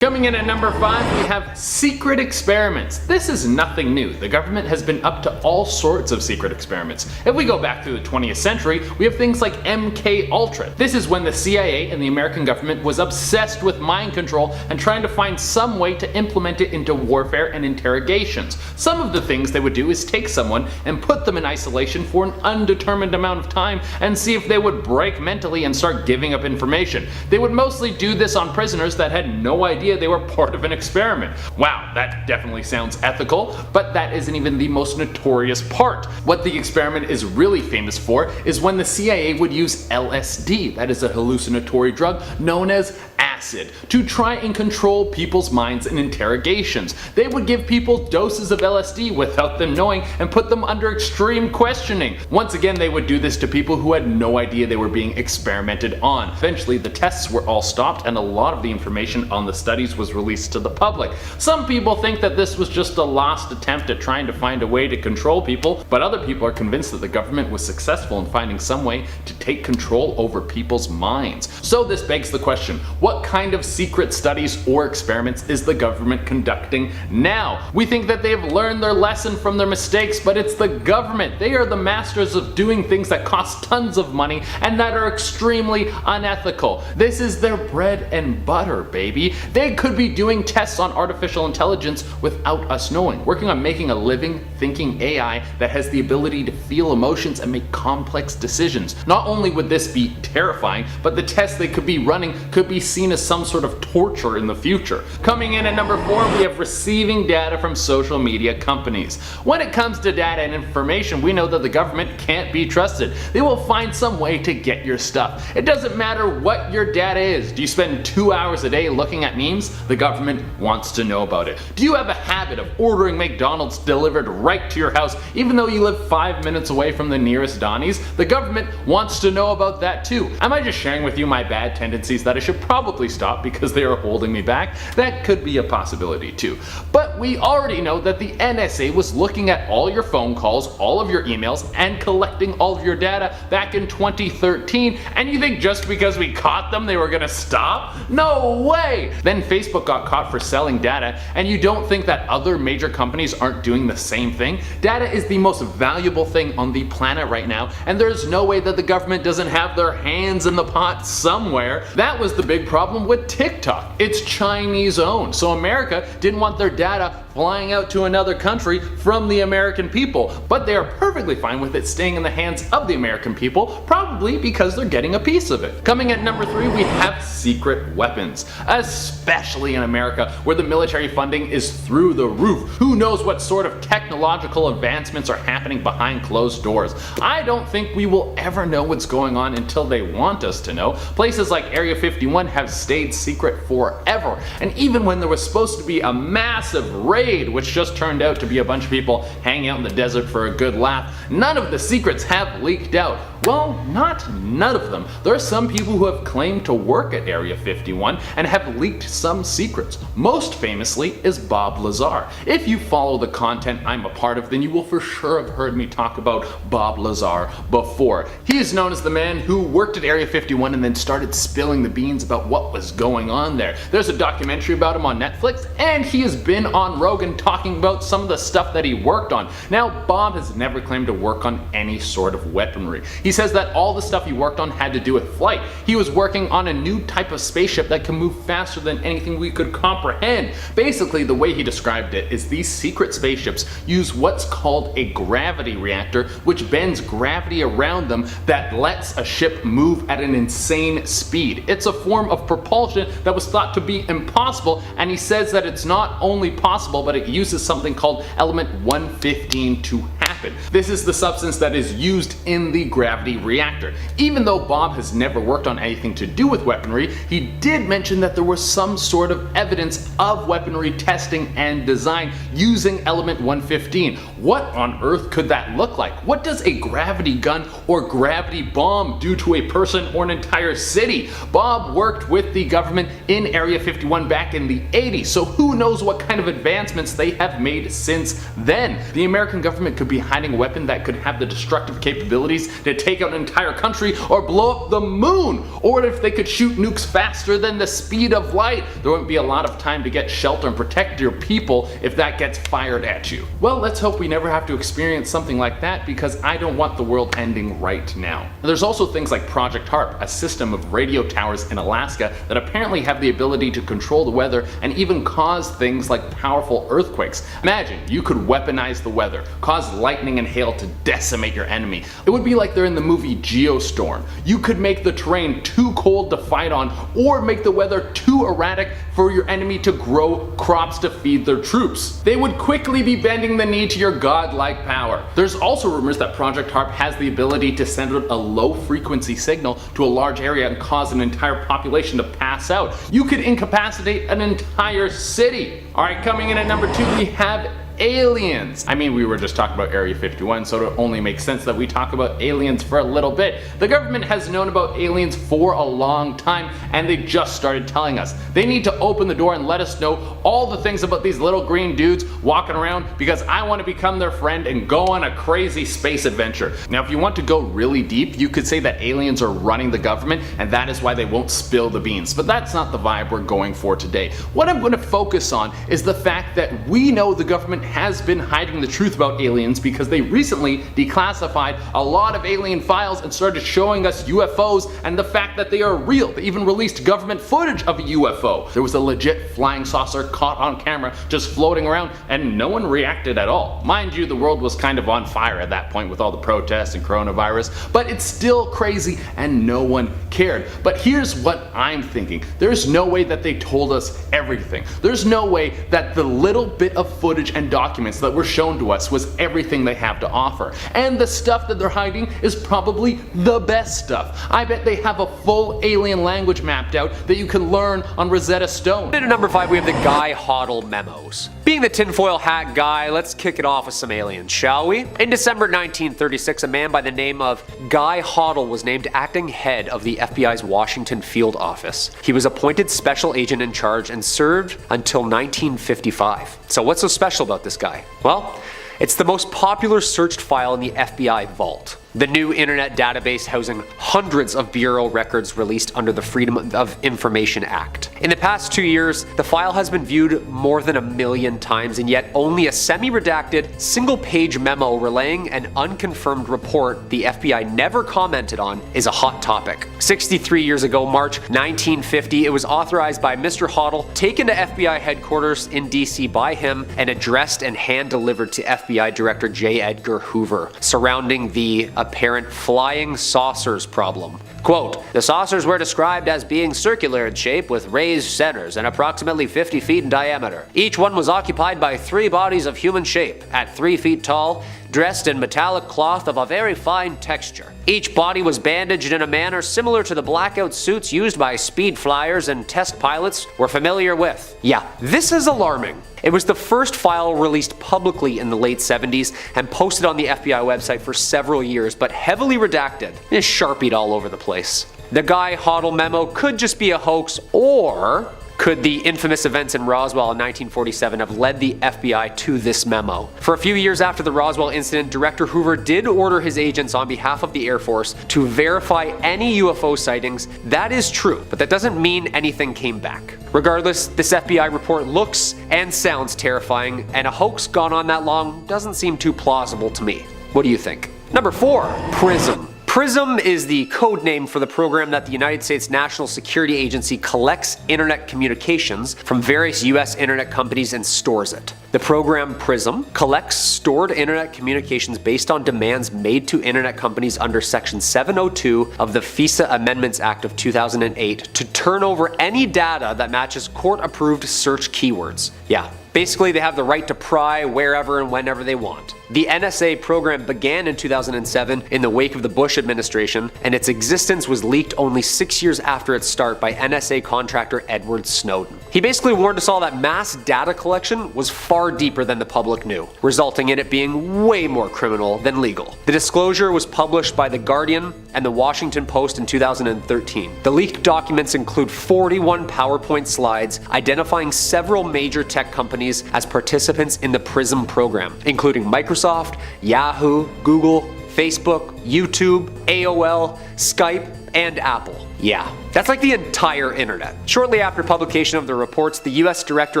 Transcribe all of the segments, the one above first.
Coming in at number 5, we have secret experiments. This is nothing new. The government has been up to all sorts of secret experiments. If we go back through the 20th century, we have things like MK Ultra. This is when the CIA and the American government was obsessed with mind control and trying to find some way to implement it into warfare and interrogations. Some of the things they would do is take someone and put them in isolation for an undetermined amount of time and see if they would break mentally and start giving up information. They would mostly do this on prisoners that had no idea they were part of an experiment. Wow, that definitely sounds ethical, but that isn't even the most notorious part. What the experiment is really famous for is when the CIA would use LSD, that is a hallucinatory drug known as acid, to try and control people's minds in interrogations. They would give people doses of LSD without them knowing and put them under extreme questioning. Once again, they would do this to people who had no idea they were being experimented on. Eventually, the tests were all stopped and a lot of the information on the studies was released to the public. Some people think that this was just a lost attempt at trying to find a way to control people, but other people are convinced that the government was successful in finding some way to take control over people's minds. So this begs the question, what kind of secret studies or experiments is the government conducting now? We think that they have learned their lesson from their mistakes, but it's the government. They are the masters of doing things that cost tons of money and that are extremely unethical. This is their bread and butter, baby. They could be doing tests on artificial intelligence without us knowing, working on making a living, thinking AI that has the ability to feel emotions and make complex decisions. Not only would this be terrifying, but the tests they could be running could be seen as some sort of torture in the future. Coming in at number 4, we have receiving data from social media companies. When it comes to data and information, we know that the government can't be trusted. They will find some way to get your stuff. It doesn't matter what your data is. Do you spend 2 hours a day looking at memes? The government wants to know about it. Do you have a habit of ordering McDonald's delivered right to your house even though you live 5 minutes away from the nearest Donnie's? The government wants to know about that too. Am I just sharing with you my bad tendencies that I should probably stop because they are holding me back? That could be a possibility too. But we already know that the NSA was looking at all your phone calls, all of your emails, and collecting all of your data back in 2013, and you think just because we caught them they were gonna stop? No way! Then Facebook got caught for selling data, and you don't think that other major companies aren't doing the same thing? Data is the most valuable thing on the planet right now, and there's no way that the government doesn't have their hands in the pot somewhere. That was the big problem with TikTok. It's Chinese owned, so America didn't want their data flying out to another country from the American people, but they are perfectly fine with it staying in the hands of the American people, probably because they're getting a piece of it. Coming at number 3, we have secret weapons, especially in America where the military funding is through the roof. Who knows what sort of technological advancements are happening behind closed doors? I don't think we will ever know what's going on until they want us to know. Places like Area 51 have stayed secret forever, and even when there was supposed to be a massive raid, which just turned out to be a bunch of people hanging out in the desert for a good laugh, none of the secrets have leaked out. Well, not none of them. There are some people who have claimed to work at Area 51 and have leaked some secrets. Most famously is Bob Lazar. If you follow the content I'm a part of, then you will for sure have heard me talk about Bob Lazar before. He is known as the man who worked at Area 51 and then started spilling the beans about what was going on there. There's a documentary about him on Netflix, and he has been on Rogan talking about some of the stuff that he worked on. Now, Bob has never claimed to work on any sort of weaponry. He says that all the stuff he worked on had to do with flight. He was working on a new type of spaceship that can move faster than anything we could comprehend. Basically, the way he described it is these secret spaceships use what's called a gravity reactor, which bends gravity around them that lets a ship move at an insane speed. It's a form of propulsion that was thought to be impossible, and he says that it's not only possible, but it uses something called element 115 to happen. This is the substance that is used in the gravity reactor. Even though Bob has never worked on anything to do with weaponry, he did mention that there was some sort of evidence of weaponry testing and design using element 115. What on earth could that look like? What does a gravity gun or gravity bomb do to a person or an entire city? Bob worked with the government in Area 51 back in the 80s, so who knows what kind of advancements they have made since then. The American government could be hiding a weapon that could have the destructive capabilities to take out an entire country or blow up the moon? Or if they could shoot nukes faster than the speed of light, there wouldn't be a lot of time to get shelter and protect your people if that gets fired at you. Well, let's hope we never have to experience something like that, because I don't want the world ending right now. There's also things like Project HARP, a system of radio towers in Alaska that apparently have the ability to control the weather and even cause things like powerful earthquakes. Imagine you could weaponize the weather, cause lightning and hail to decimate your enemy. It would be like they're in the movie Geostorm. You could make the terrain too cold to fight on, or make the weather too erratic for your enemy to grow crops to feed their troops. They would quickly be bending the knee to your godlike power. There's also rumors that Project HARP has the ability to send out a low frequency signal to a large area and cause an entire population to pass out. You could incapacitate an entire city. Alright, coming in at number 2, we have aliens. I mean, we were just talking about Area 51, so it only makes sense that we talk about aliens for a little bit. The government has known about aliens for a long time, and they just started telling us. They need to open the door and let us know all the things about these little green dudes walking around, because I want to become their friend and go on a crazy space adventure. Now, if you want to go really deep, you could say that aliens are running the government, and that is why they won't spill the beans. But that's not the vibe we're going for today. What I'm going to focus on is the fact that we know the government has been hiding the truth about aliens, because they recently declassified a lot of alien files and started showing us UFOs and the fact that they are real. They even released government footage of a UFO. There was a legit flying saucer caught on camera just floating around, and no one reacted at all. Mind you, the world was kind of on fire at that point with all the protests and coronavirus, but it's still crazy and no one cared. But here's what I'm thinking. There's no way that they told us everything. There's no way that the little bit of footage and documents that were shown to us was everything they have to offer. And the stuff that they're hiding is probably the best stuff. I bet they have a full alien language mapped out that you can learn on Rosetta Stone. And at number 5, we have the Guy Hoddle memos. Being the tinfoil hat guy, let's kick it off with some aliens, shall we? In December 1936, a man by the name of Guy Hoddle was named acting head of the FBI's Washington field office. He was appointed special agent in charge and served until 1955. So what's so special about this guy? Well, it's the most popular searched file in the FBI vault. The new internet database housing hundreds of bureau records released under the Freedom of Information Act. In the past 2 years, the file has been viewed more than 1 million times, and yet only a semi-redacted, single-page memo relaying an unconfirmed report the FBI never commented on is a hot topic. 63 years ago, March 1950, it was authorized by Mr. Hoddle, taken to FBI headquarters in DC by him, and addressed and hand-delivered to FBI Director J. Edgar Hoover, surrounding the apparent flying saucers problem. Quote, "The saucers were described as being circular in shape with raised centers and approximately 50 feet in diameter. Each one was occupied by 3 bodies of human shape, at 3 feet tall, dressed in metallic cloth of a very fine texture. Each body was bandaged in a manner similar to the blackout suits used by speed flyers and test pilots were familiar with." Yeah, this is alarming. It was the first file released publicly in the late 70s and posted on the FBI website for several years, but heavily redacted and sharpied all over the place. The Guy Hoddle memo could just be a hoax, or could the infamous events in Roswell in 1947 have led the FBI to this memo? For a few years after the Roswell incident, Director Hoover did order his agents on behalf of the Air Force to verify any UFO sightings. That is true, but that doesn't mean anything came back. Regardless, this FBI report looks and sounds terrifying, and a hoax gone on that long doesn't seem too plausible to me. What do you think? Number 4, PRISM. PRISM is the code name for the program that the United States National Security Agency collects internet communications from various US internet companies and stores it. The program PRISM collects stored internet communications based on demands made to internet companies under Section 702 of the FISA Amendments Act of 2008 to turn over any data that matches court-approved search keywords. Yeah. Basically, they have the right to pry wherever and whenever they want. The NSA program began in 2007 in the wake of the Bush administration, and its existence was leaked only 6 years after its start by NSA contractor Edward Snowden. He basically warned us all that mass data collection was far deeper than the public knew, resulting in it being way more criminal than legal. The disclosure was published by The Guardian and The Washington Post in 2013. The leaked documents include 41 PowerPoint slides identifying several major tech companies as participants in the PRISM program, including Microsoft, Microsoft, Yahoo, Google, Facebook, YouTube, AOL, Skype, and Apple. Yeah, that's like the entire internet. Shortly after publication of the reports, the US Director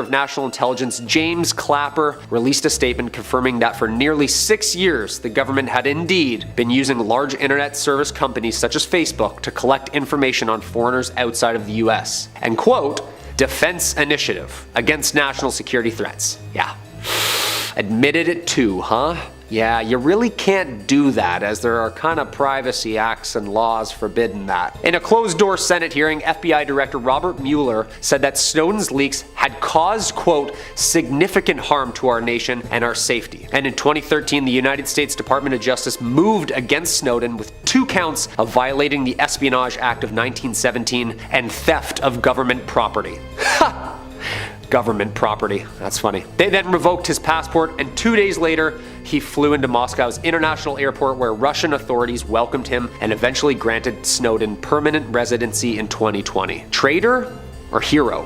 of National Intelligence, James Clapper, released a statement confirming that for nearly 6 years, the government had indeed been using large internet service companies such as Facebook to collect information on foreigners outside of the US. And quote, defense initiative against national security threats. Yeah. Admitted it too, huh? Yeah, you really can't do that, as there are kind of privacy acts and laws forbidding that. In a closed-door Senate hearing, FBI Director Robert Mueller said that Snowden's leaks had caused, quote, significant harm to our nation and our safety. And in 2013, the United States Department of Justice moved against Snowden with 2 counts of violating the Espionage Act of 1917 and theft of government property. Ha! Government property. That's funny. They then revoked his passport, and 2 days later, he flew into Moscow's international airport where Russian authorities welcomed him and eventually granted Snowden permanent residency in 2020. Traitor or hero?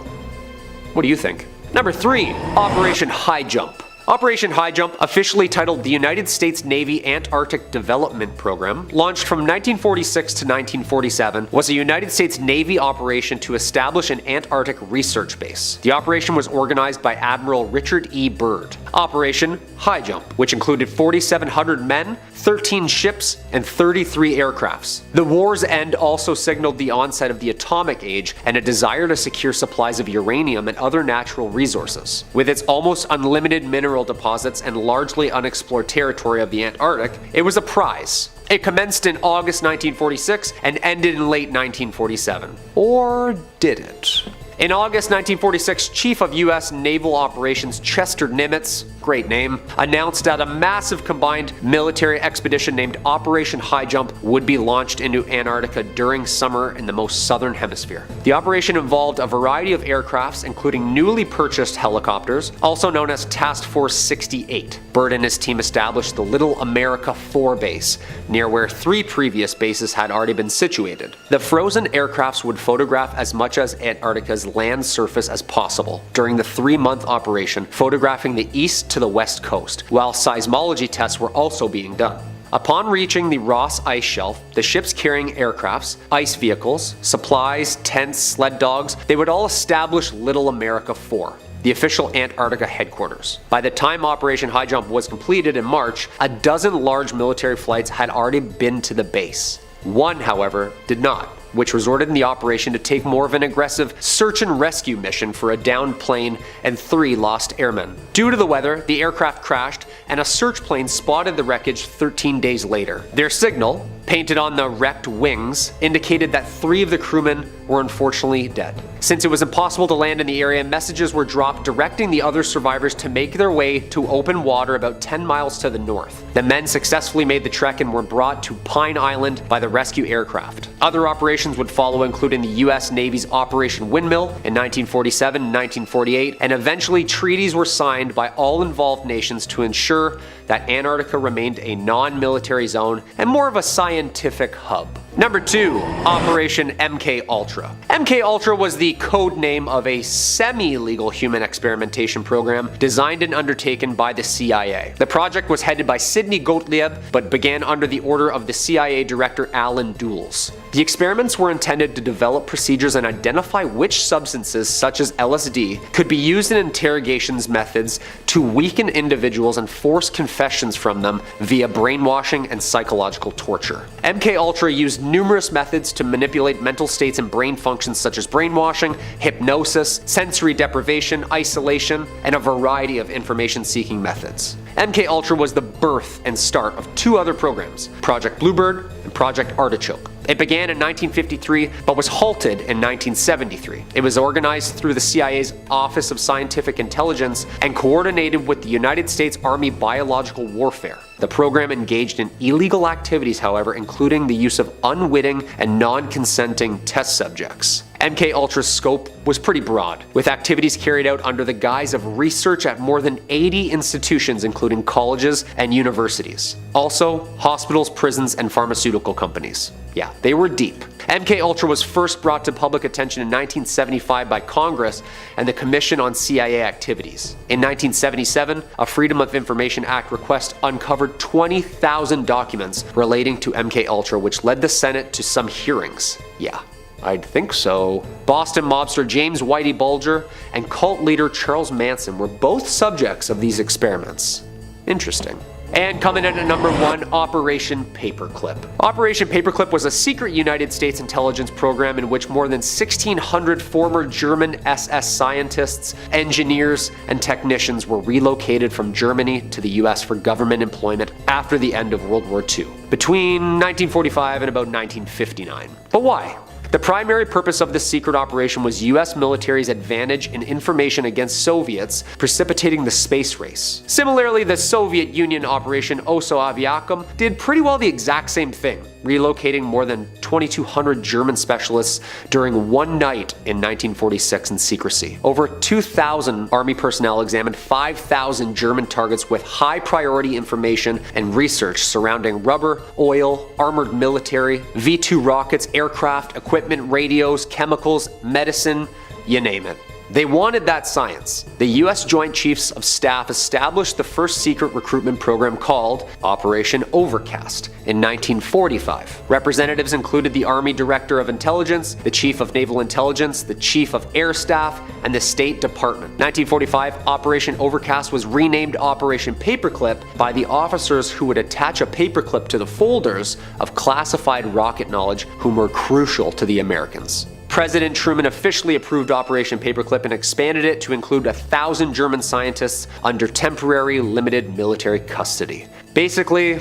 What do you think? Number 3. Operation High Jump. Operation High Jump, officially titled the United States Navy Antarctic Development Program, launched from 1946 to 1947, was a United States Navy operation to establish an Antarctic research base. The operation was organized by Admiral Richard E. Byrd. Operation High Jump, which included 4,700 men, 13 ships, and 33 aircrafts. The war's end also signaled the onset of the atomic age and a desire to secure supplies of uranium and other natural resources. With its almost unlimited mineral deposits and largely unexplored territory of the Antarctic, it was a prize. It commenced in August 1946 and ended in late 1947. Or did it? In August 1946, Chief of U.S. Naval Operations Chester Nimitz, great name, announced that a massive combined military expedition named Operation High Jump would be launched into Antarctica during summer in the most southern hemisphere. The operation involved a variety of aircrafts, including newly purchased helicopters, also known as Task Force 68. Byrd and his team established the Little America 4 base, near where 3 previous bases had already been situated. The frozen aircrafts would photograph as much as Antarctica's land surface as possible during the 3-month operation, photographing the east to the west coast, while seismology tests were also being done. Upon reaching the Ross Ice Shelf, the ships carrying aircrafts, ice vehicles, supplies, tents, sled dogs, they would all establish Little America 4, the official Antarctica headquarters. By the time Operation High Jump was completed in March, a dozen large military flights had already been to the base. One, however, did not, which resorted in the operation to take more of an aggressive search and rescue mission for a downed plane and 3 lost airmen. Due to the weather, the aircraft crashed, and a search plane spotted the wreckage 13 days later. Their signal, painted on the wrecked wings, indicated that 3 of the crewmen were unfortunately dead. Since it was impossible to land in the area, messages were dropped directing the other survivors to make their way to open water about 10 miles to the north. The men successfully made the trek and were brought to Pine Island by the rescue aircraft. Other operations would follow, including the US Navy's Operation Windmill in 1947 and 1948, and eventually treaties were signed by all involved nations to ensure that Antarctica remained a non-military zone and more of a scientific hub. Number 2. Operation MK Ultra. MK Ultra was the code name of a semi-legal human experimentation program designed and undertaken by the CIA. The project was headed by Sidney Gottlieb, but began under the order of the CIA Director Alan Dulles. The experiments were intended to develop procedures and identify which substances, such as LSD, could be used in interrogations methods to weaken individuals and force confessions from them via brainwashing and psychological torture. MK Ultra used numerous methods to manipulate mental states and brain functions such as brainwashing, hypnosis, sensory deprivation, isolation, and a variety of information-seeking methods. MK Ultra was the birth and start of 2 other programs, Project Bluebird and Project Artichoke. It began in 1953 but was halted in 1973. It was organized through the CIA's Office of Scientific Intelligence and coordinated with the United States Army Biological Warfare. The program engaged in illegal activities, however, including the use of unwitting and non-consenting test subjects. MK Ultra's scope was pretty broad, with activities carried out under the guise of research at more than 80 institutions including colleges and universities. Also, hospitals, prisons, and pharmaceutical companies. Yeah, they were deep. MK Ultra was first brought to public attention in 1975 by Congress and the Commission on CIA Activities. In 1977, a Freedom of Information Act request uncovered 20,000 documents relating to MK Ultra, which led the Senate to some hearings. Yeah, I'd think so. Boston mobster James Whitey Bulger and cult leader Charles Manson were both subjects of these experiments. Interesting. And coming in at number 1, Operation Paperclip. Operation Paperclip was a secret United States intelligence program in which more than 1,600 former German SS scientists, engineers, and technicians were relocated from Germany to the US for government employment after the end of World War II, between 1945 and about 1959. But why? The primary purpose of this secret operation was US military's advantage in information against Soviets, precipitating the space race. Similarly, the Soviet Union Operation Oso Aviakum did pretty well the exact same thing, relocating more than 2,200 German specialists during one night in 1946 in secrecy. Over 2,000 Army personnel examined 5,000 German targets with high priority information and research surrounding rubber, oil, armored military, V-2 rockets, aircraft, equipment, radios, chemicals, medicine, you name it. They wanted that science. The US Joint Chiefs of Staff established the first secret recruitment program called Operation Overcast in 1945. Representatives included the Army Director of Intelligence, the Chief of Naval Intelligence, the Chief of Air Staff, and the State Department. 1945, Operation Overcast was renamed Operation Paperclip by the officers who would attach a paperclip to the folders of classified rocket knowledge whom were crucial to the Americans. President Truman officially approved Operation Paperclip and expanded it to include 1,000 German scientists under temporary limited military custody. Basically,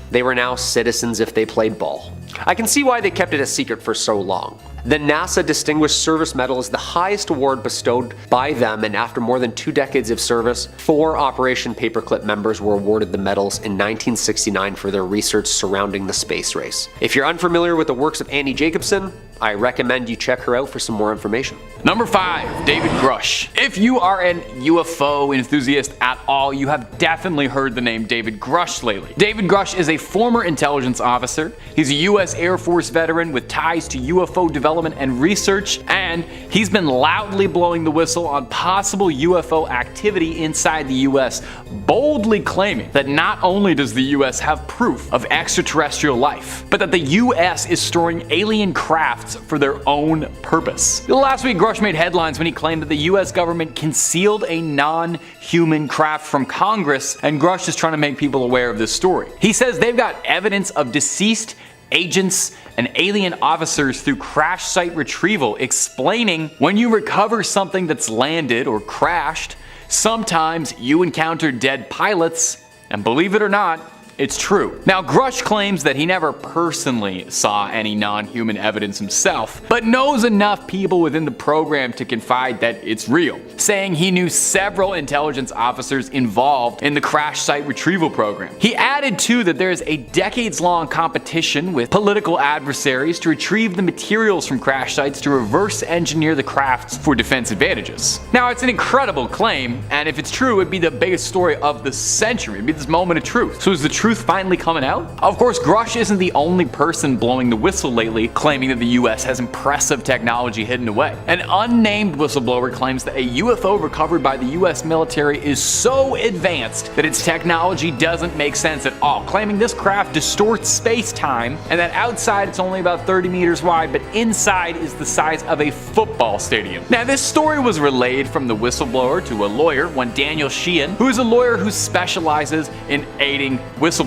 they were now citizens if they played ball. I can see why they kept it a secret for so long. The NASA Distinguished Service Medal is the highest award bestowed by them, and after more than 2 decades of service, 4 Operation Paperclip members were awarded the medals in 1969 for their research surrounding the space race. If you're unfamiliar with the works of Annie Jacobsen, I recommend you check her out for some more information. Number 5, David Grush. If you are an UFO enthusiast at all, you have definitely heard the name David Grush lately. David Grush is a former intelligence officer. He's a US Air Force veteran with ties to UFO development and research, and he's been loudly blowing the whistle on possible UFO activity inside the US, boldly claiming that not only does the US have proof of extraterrestrial life, but that the US is storing alien crafts for their own purpose. Last week, Grush made headlines when he claimed that the US government concealed a non-human craft from Congress, and Grush is trying to make people aware of this story. He says they've got evidence of deceased agents and alien officers through crash site retrieval, explaining when you recover something that's landed or crashed, sometimes you encounter dead pilots, and believe it or not, it's true. Now, Grush claims that he never personally saw any non-human evidence himself, but knows enough people within the program to confide that it's real, saying he knew several intelligence officers involved in the crash site retrieval program. He added too that there is a decades-long competition with political adversaries to retrieve the materials from crash sites to reverse engineer the crafts for defense advantages. Now, it's an incredible claim, and if it's true, it'd be the biggest story of the century. It'd be this moment of truth. So is the truth finally coming out? Of course, Grush isn't the only person blowing the whistle lately, claiming that the US has impressive technology hidden away. An unnamed whistleblower claims that a UFO recovered by the US military is so advanced that its technology doesn't make sense at all, claiming this craft distorts space-time and that outside it's only about 30 meters wide, but inside is the size of a football stadium. Now, this story was relayed from the whistleblower to a lawyer, one Daniel Sheehan, who is a lawyer who specializes in aiding whistleblowers.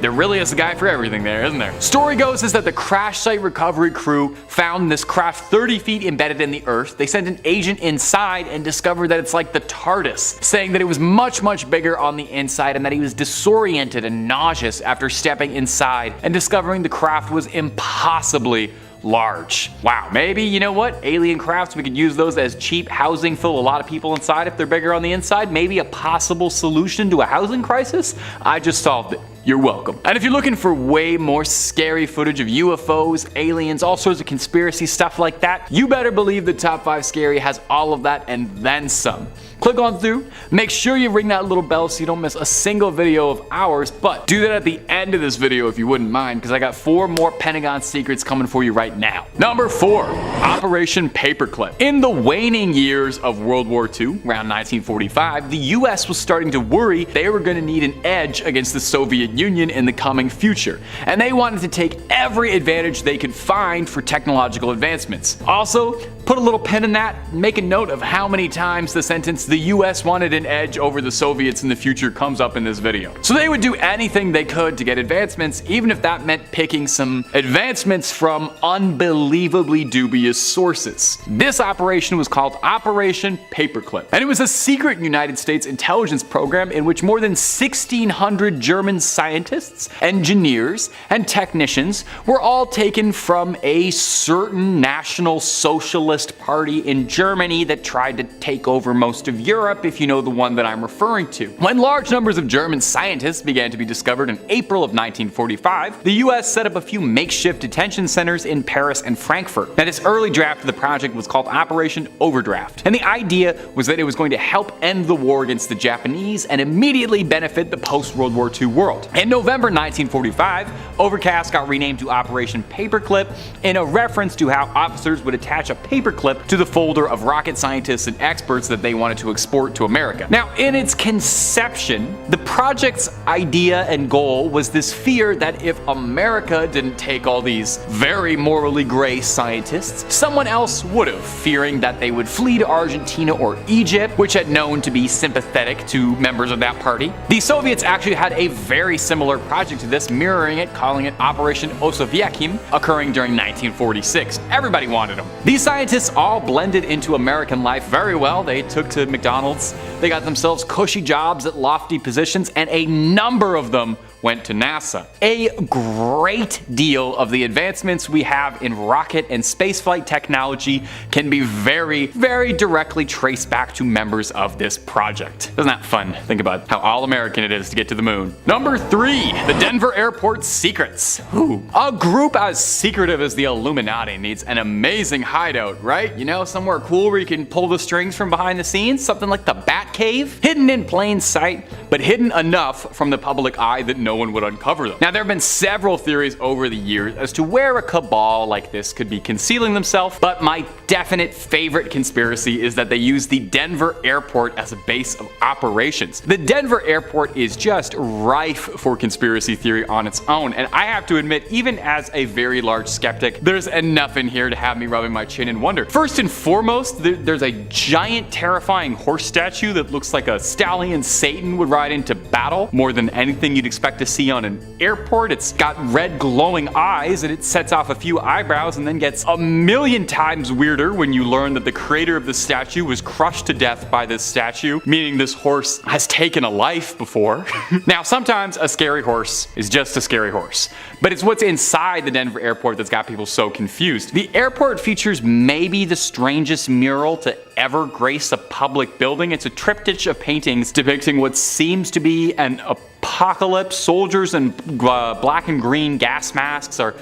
There really is a guy for everything there, isn't there? Story goes is that the crash site recovery crew found this craft 30 feet embedded in the earth. They sent an agent inside and discovered that it's like the TARDIS, saying that it was much, much bigger on the inside and that he was disoriented and nauseous after stepping inside and discovering the craft was impossibly large. Wow, maybe, you know what? Alien crafts, we could use those as cheap housing, fill a lot of people inside if they're bigger on the inside. Maybe a possible solution to a housing crisis? I just solved it. you're welcome. And if you're looking for way more scary footage of UFOs, aliens, all sorts of conspiracy stuff like that, you better believe the Top 5 Scary has all of that and then some. Click on through, make sure you ring that little bell so you don't miss a single video of ours, but do that at the end of this video if you wouldn't mind, because I got 4 more Pentagon secrets coming for you right now. Number 4, Operation Paperclip. In the waning years of World War II, around 1945, the US was starting to worry they were going to need an edge against the Soviet Union in the coming future, and they wanted to take every advantage they could find for technological advancements. Also, put a little pin in that, make a note of how many times the sentence "the US wanted an edge over the Soviets in the future" comes up in this video. So they would do anything they could to get advancements, even if that meant picking some advancements from unbelievably dubious sources. This operation was called Operation Paperclip, and it was a secret United States intelligence program in which more than 1,600 German scientists, engineers, and technicians were all taken from a certain National Socialist Party in Germany that tried to take over most of Europe, if you know the one that I'm referring to. When large numbers of German scientists began to be discovered in April of 1945, the US set up a few makeshift detention centers in Paris and Frankfurt. Now, this early draft of the project was called Operation Overdraft, and the idea was that it was going to help end the war against the Japanese and immediately benefit the post-World War II world. In November 1945, Overcast got renamed to Operation Paperclip in a reference to how officers would attach a paperclip to the folder of rocket scientists and experts that they wanted to export to America. Now, in its conception, the project's idea and goal was this fear that if America didn't take all these very morally gray scientists, someone else would have, fearing that they would flee to Argentina or Egypt, which had known to be sympathetic to members of that party. The Soviets actually had a very similar project to this, mirroring it, calling it Operation Osowiekim, occurring during 1946. Everybody wanted them. These scientists all blended into American life very well. They took to McDonald's, they got themselves cushy jobs at lofty positions, and a number of them went to NASA. A great deal of the advancements we have in rocket and spaceflight technology can be very, very directly traced back to members of this project. Isn't that fun? Think about how all-American it is to get to the moon. Number 3, the Denver Airport Secrets. Ooh. A group as secretive as the Illuminati needs an amazing hideout, right? You know, somewhere cool where you can pull the strings from behind the scenes, something like the Bat Cave, hidden in plain sight, but hidden enough from the public eye that no one would uncover them. Now, there have been several theories over the years as to where a cabal like this could be concealing themselves, but my definite favorite conspiracy is that they use the Denver airport as a base of operations. The Denver airport is just rife for conspiracy theory on its own, and I have to admit, even as a very large skeptic, there's enough in here to have me rubbing my chin and wonder. First and foremost, there's a giant terrifying horse statue that looks like a stallion Satan would ride into battle more than anything you'd expect to see on an airport. It's got red glowing eyes and it sets off a few eyebrows and then gets a million times weirder when you learn that the creator of the statue was crushed to death by this statue, meaning this horse has taken a life before. Now, sometimes a scary horse is just a scary horse, but it's what's inside the Denver airport that's got people so confused. The airport features maybe the strangest mural to ever grace a public building. It's a triptych of paintings depicting what seems to be an apocalypse. Soldiers in black and green gas masks are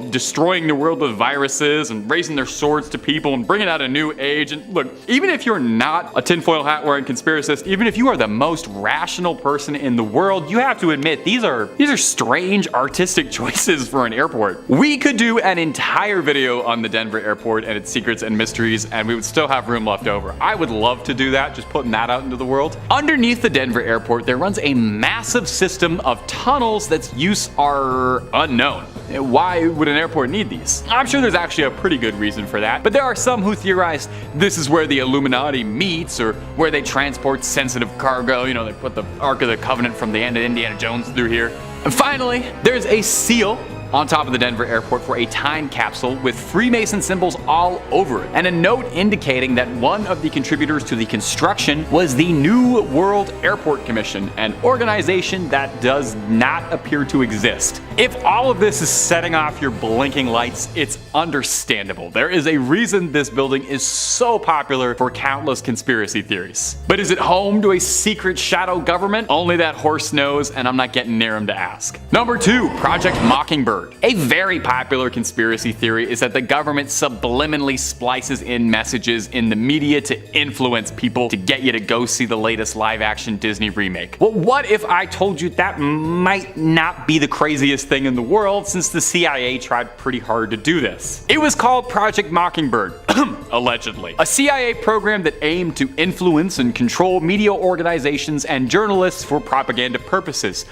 destroying the world with viruses and raising their swords to people and bringing out a new age. And look, even if you're not a tinfoil hat wearing conspiracist, even if you are the most rational person in the world, you have to admit these are strange artistic choices for an airport. We could do an entire video on the Denver airport and its secrets and mysteries, and we would still have room left over. I would love to do that, just putting that out into the world. Underneath the Denver airport, there runs a massive system of tunnels that's use are unknown. Why would an airport need these? I'm sure there's actually a pretty good reason for that, but there are some who theorize this is where the Illuminati meets or where they transport sensitive cargo. You know, they put the Ark of the Covenant from the end of Indiana Jones through here. And finally, there's a seal on top of the Denver airport for a time capsule with Freemason symbols all over it, and a note indicating that one of the contributors to the construction was the New World Airport Commission, an organization that does not appear to exist. If all of this is setting off your blinking lights, it's understandable. There is a reason this building is so popular for countless conspiracy theories. But is it home to a secret shadow government? Only that horse knows, and I'm not getting near him to ask. Number 2, Project Mockingbird. A very popular conspiracy theory is that the government subliminally splices in messages in the media to influence people to get you to go see the latest live-action Disney remake. Well, what if I told you that might not be the craziest thing in the world, since the CIA tried pretty hard to do this? It was called Project Mockingbird, allegedly. A CIA program that aimed to influence and control media organizations and journalists for propaganda purposes.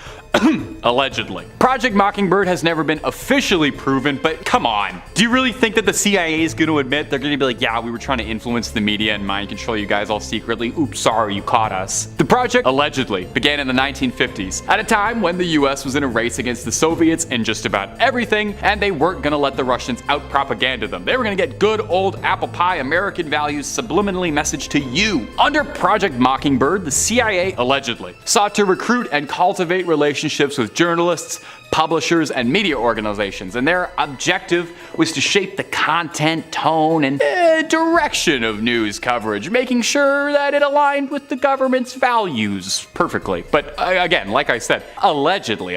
Allegedly. Project Mockingbird has never been officially proven, but come on. Do you really think that the CIA is going to admit? They're going to be like, yeah, we were trying to influence the media and mind control you guys all secretly. Oops, sorry, you caught us. The project allegedly began in the 1950s, at a time when the US was in a race against the Soviets in just about everything, and they weren't going to let the Russians out-propaganda them. They were going to get good old apple pie American values subliminally messaged to you. Under Project Mockingbird, the CIA allegedly sought to recruit and cultivate relationships with journalists, publishers, and media organizations, and their objective was to shape the content, tone, and direction of news coverage, making sure that it aligned with the government's values perfectly. But again, like I said, allegedly,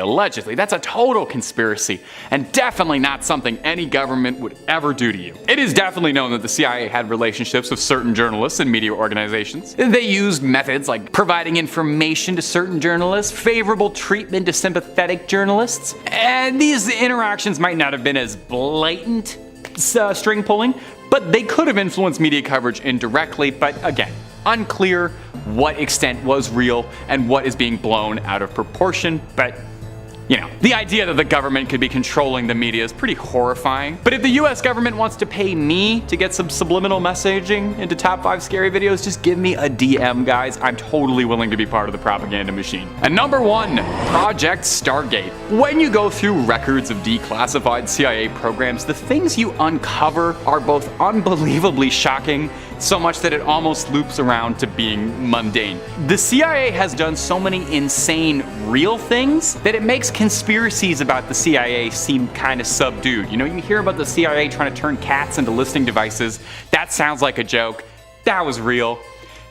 that's a total conspiracy, and definitely not something any government would ever do to you. It is definitely known that the CIA had relationships with certain journalists and media organizations. They used methods like providing information to certain journalists, favorable treatment to sympathetic journalists, and these interactions might not have been as blatant string pulling, but they could have influenced media coverage indirectly. But again, unclear what extent was real and what is being blown out of proportion. But you know, the idea that the government could be controlling the media is pretty horrifying. But if the US government wants to pay me to get some subliminal messaging into top 5 scary videos, just give me a DM, guys. I'm totally willing to be part of the propaganda machine. And number 1, Project Stargate. When you go through records of declassified CIA programs, the things you uncover are both unbelievably shocking, so much that it almost loops around to being mundane. The CIA has done so many insane real things that it makes conspiracies about the CIA seem kind of subdued. You know, you hear about the CIA trying to turn cats into listening devices. That sounds like a joke. That was real.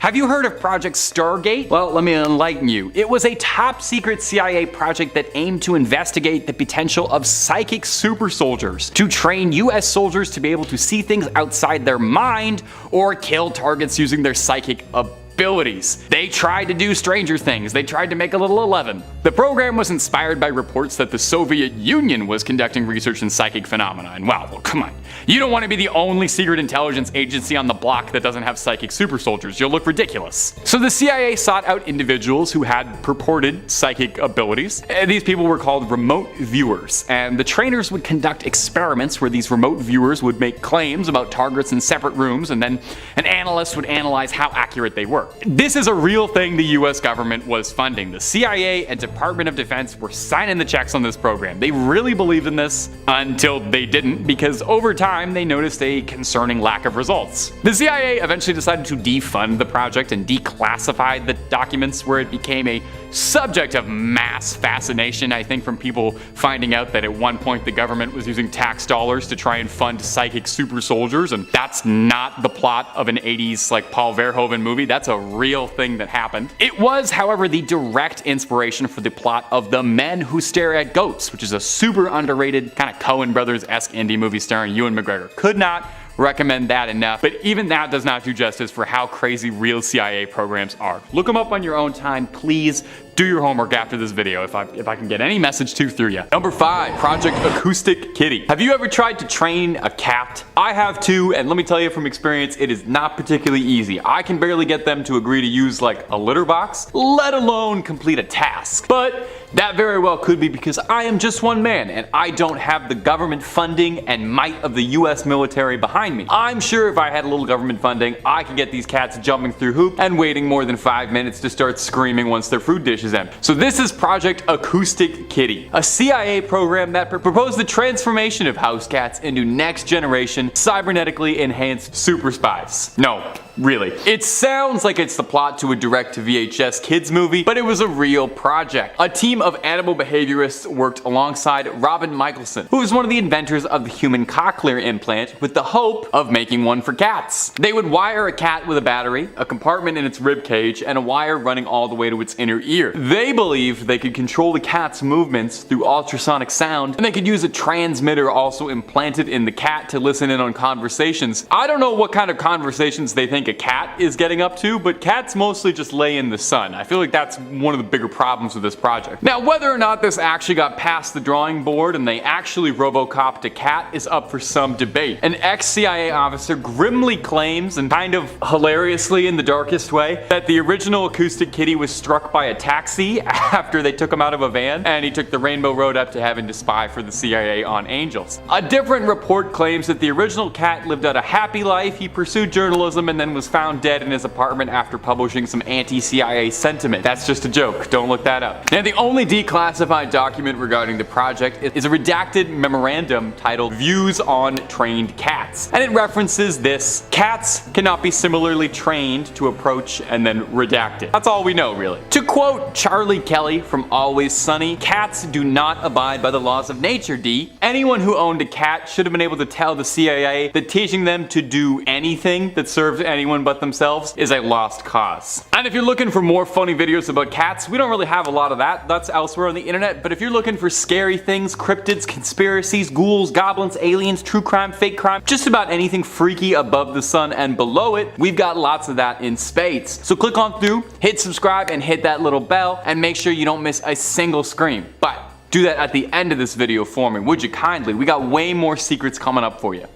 Have you heard of Project Stargate? Well, let me enlighten you. It was a top secret CIA project that aimed to investigate the potential of psychic super soldiers to train US soldiers to be able to see things outside their mind or kill targets using their psychic abilities. They tried to do stranger things. They tried to make a little 11. The program was inspired by reports that the Soviet Union was conducting research in psychic phenomena. And wow, well, come on. You don't want to be the only secret intelligence agency on the block that doesn't have psychic super soldiers. You'll look ridiculous. So the CIA sought out individuals who had purported psychic abilities. These people were called remote viewers, and the trainers would conduct experiments where these remote viewers would make claims about targets in separate rooms, and then an analyst would analyze how accurate they were. This is a real thing the US government was funding. The CIA and Department of Defense were signing the checks on this program. They really believed in this until they didn't, because over time they noticed a concerning lack of results. The CIA eventually decided to defund the project and declassify the documents, where it became a subject of mass fascination, I think, from people finding out that at one point the government was using tax dollars to try and fund psychic super soldiers, and that's not the plot of an 80s like Paul Verhoeven movie. That's a real thing that happened. It was, however, the direct inspiration for the plot of The Men Who Stare at Goats, which is a super underrated kind of Coen Brothers-esque indie movie starring Ewan McGregor. Could not recommend that enough, but even that does not do justice for how crazy real CIA programs are. Look them up on your own time, please. Do your homework after this video if I can get any message through you. Number 5, Project Acoustic Kitty. Have you ever tried to train a cat? I have too, and let me tell you from experience, it is not particularly easy. I can barely get them to agree to use like a litter box, let alone complete a task. But That very well could be because I am just one man and I don't have the government funding and might of the US military behind me. I'm sure if I had a little government funding, I could get these cats jumping through hoops and waiting more than 5 minutes to start screaming once their food dish is empty. So this is Project Acoustic Kitty, a CIA program that proposed the transformation of house cats into next generation cybernetically enhanced super spies. No, really. It sounds like it's the plot to a direct-to-VHS kids movie, but it was a real project. A team of animal behaviorists worked alongside Robin Michelson, who was one of the inventors of the human cochlear implant, with the hope of making one for cats. They would wire a cat with a battery, a compartment in its rib cage, and a wire running all the way to its inner ear. They believed they could control the cat's movements through ultrasonic sound, and they could use a transmitter also implanted in the cat to listen in on conversations. I don't know what kind of conversations they think a cat is getting up to, but cats mostly just lay in the sun. I feel like that's one of the bigger problems with this project. Now, whether or not this actually got past the drawing board and they actually RoboCopped a cat is up for some debate. An ex-CIA officer grimly claims, and kind of hilariously in the darkest way, that the original Acoustic Kitty was struck by a taxi after they took him out of a van, and he took the Rainbow Road up to heaven to spy for the CIA on angels. A different report claims that the original cat lived out a happy life, he pursued journalism, and then was found dead in his apartment after publishing some anti-CIA sentiment. That's just a joke, don't look that up. Now, the only declassified document regarding the project is a redacted memorandum titled Views on Trained Cats, and it references this: cats cannot be similarly trained to approach and then redacted. That's all we know, really. To quote Charlie Kelly from Always Sunny, cats do not abide by the laws of nature, D. Anyone who owned a cat should have been able to tell the CIA that teaching them to do anything that serves anyone but themselves is a lost cause. And if you're looking for more funny videos about cats, we don't really have a lot of that. That's elsewhere on the internet. But if you're looking for scary things, cryptids, conspiracies, ghouls, goblins, aliens, true crime, fake crime, just about anything freaky above the sun and below it, we've got lots of that in spades. So click on through, hit subscribe, and hit that little bell, and make sure you don't miss a single scream. But do that at the end of this video for me, would you kindly? We got way more secrets coming up for you.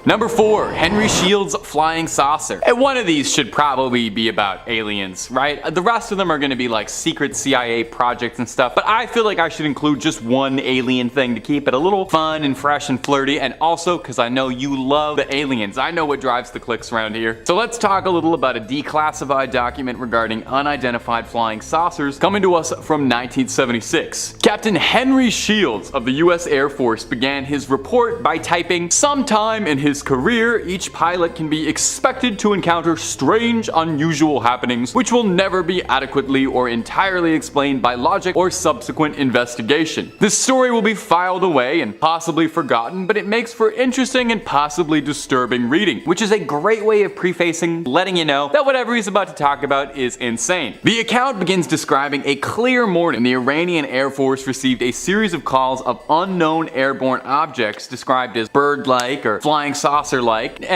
Number 4, Henry Shields' Flying Saucer. And one of these should probably be about aliens, right? The rest of them are going to be like secret CIA projects and stuff, but I feel like I should include just one alien thing to keep it a little fun and fresh and flirty, and also because I know you love the aliens. I know what drives the clicks around here. So let's talk a little about a declassified document regarding unidentified flying saucers coming to us from 1976. Captain Henry Shields of the US Air Force began his report by typing, "Sometime in his career, each pilot can be expected to encounter strange, unusual happenings which will never be adequately or entirely explained by logic or subsequent investigation. This story will be filed away and possibly forgotten, but it makes for interesting and possibly disturbing reading," which is a great way of prefacing, letting you know that whatever he's about to talk about is insane. The account begins describing a clear morning. The Iranian Air Force received a series of calls of unknown airborne objects described as bird-like or flying saucer-like,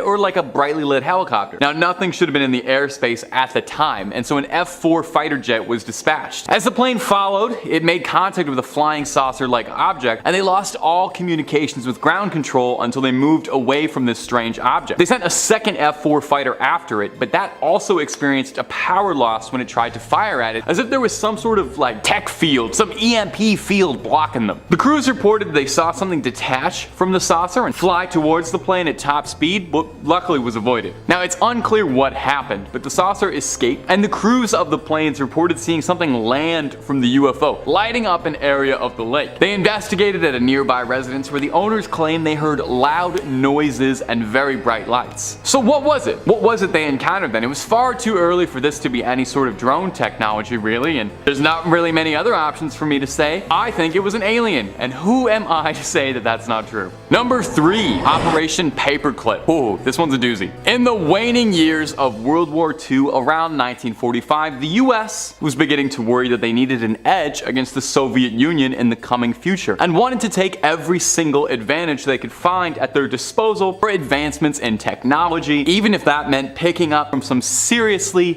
or like a brightly lit helicopter. Now, nothing should have been in the airspace at the time, and so an F-4 fighter jet was dispatched. As the plane followed, it made contact with a flying saucer-like object, and they lost all communications with ground control until they moved away from this strange object. They sent a second F-4 fighter after it, but that also experienced a power loss when it tried to fire at it, as if there was some sort of like tech field, some EMP field blocking them. The crews reported they saw something detach from the saucer and fly towards the plane at top speed, but luckily was avoided. Now, it's unclear what happened, but the saucer escaped, and the crews of the planes reported seeing something land from the UFO, lighting up an area of the lake. They investigated at a nearby residence where the owners claimed they heard loud noises and very bright lights. So what was it? What was it they encountered then? It was far too early for this to be any sort of drone technology, really, and there's not really many other options for me to say. I think it was an alien, and who am I to say that that's not true? Number 3, Operation Paperclip. Oh, this one's a doozy. In the waning years of World War II, around 1945, the US was beginning to worry that they needed an edge against the Soviet Union in the coming future, and wanted to take every single advantage they could find at their disposal for advancements in technology, even if that meant picking up from some seriously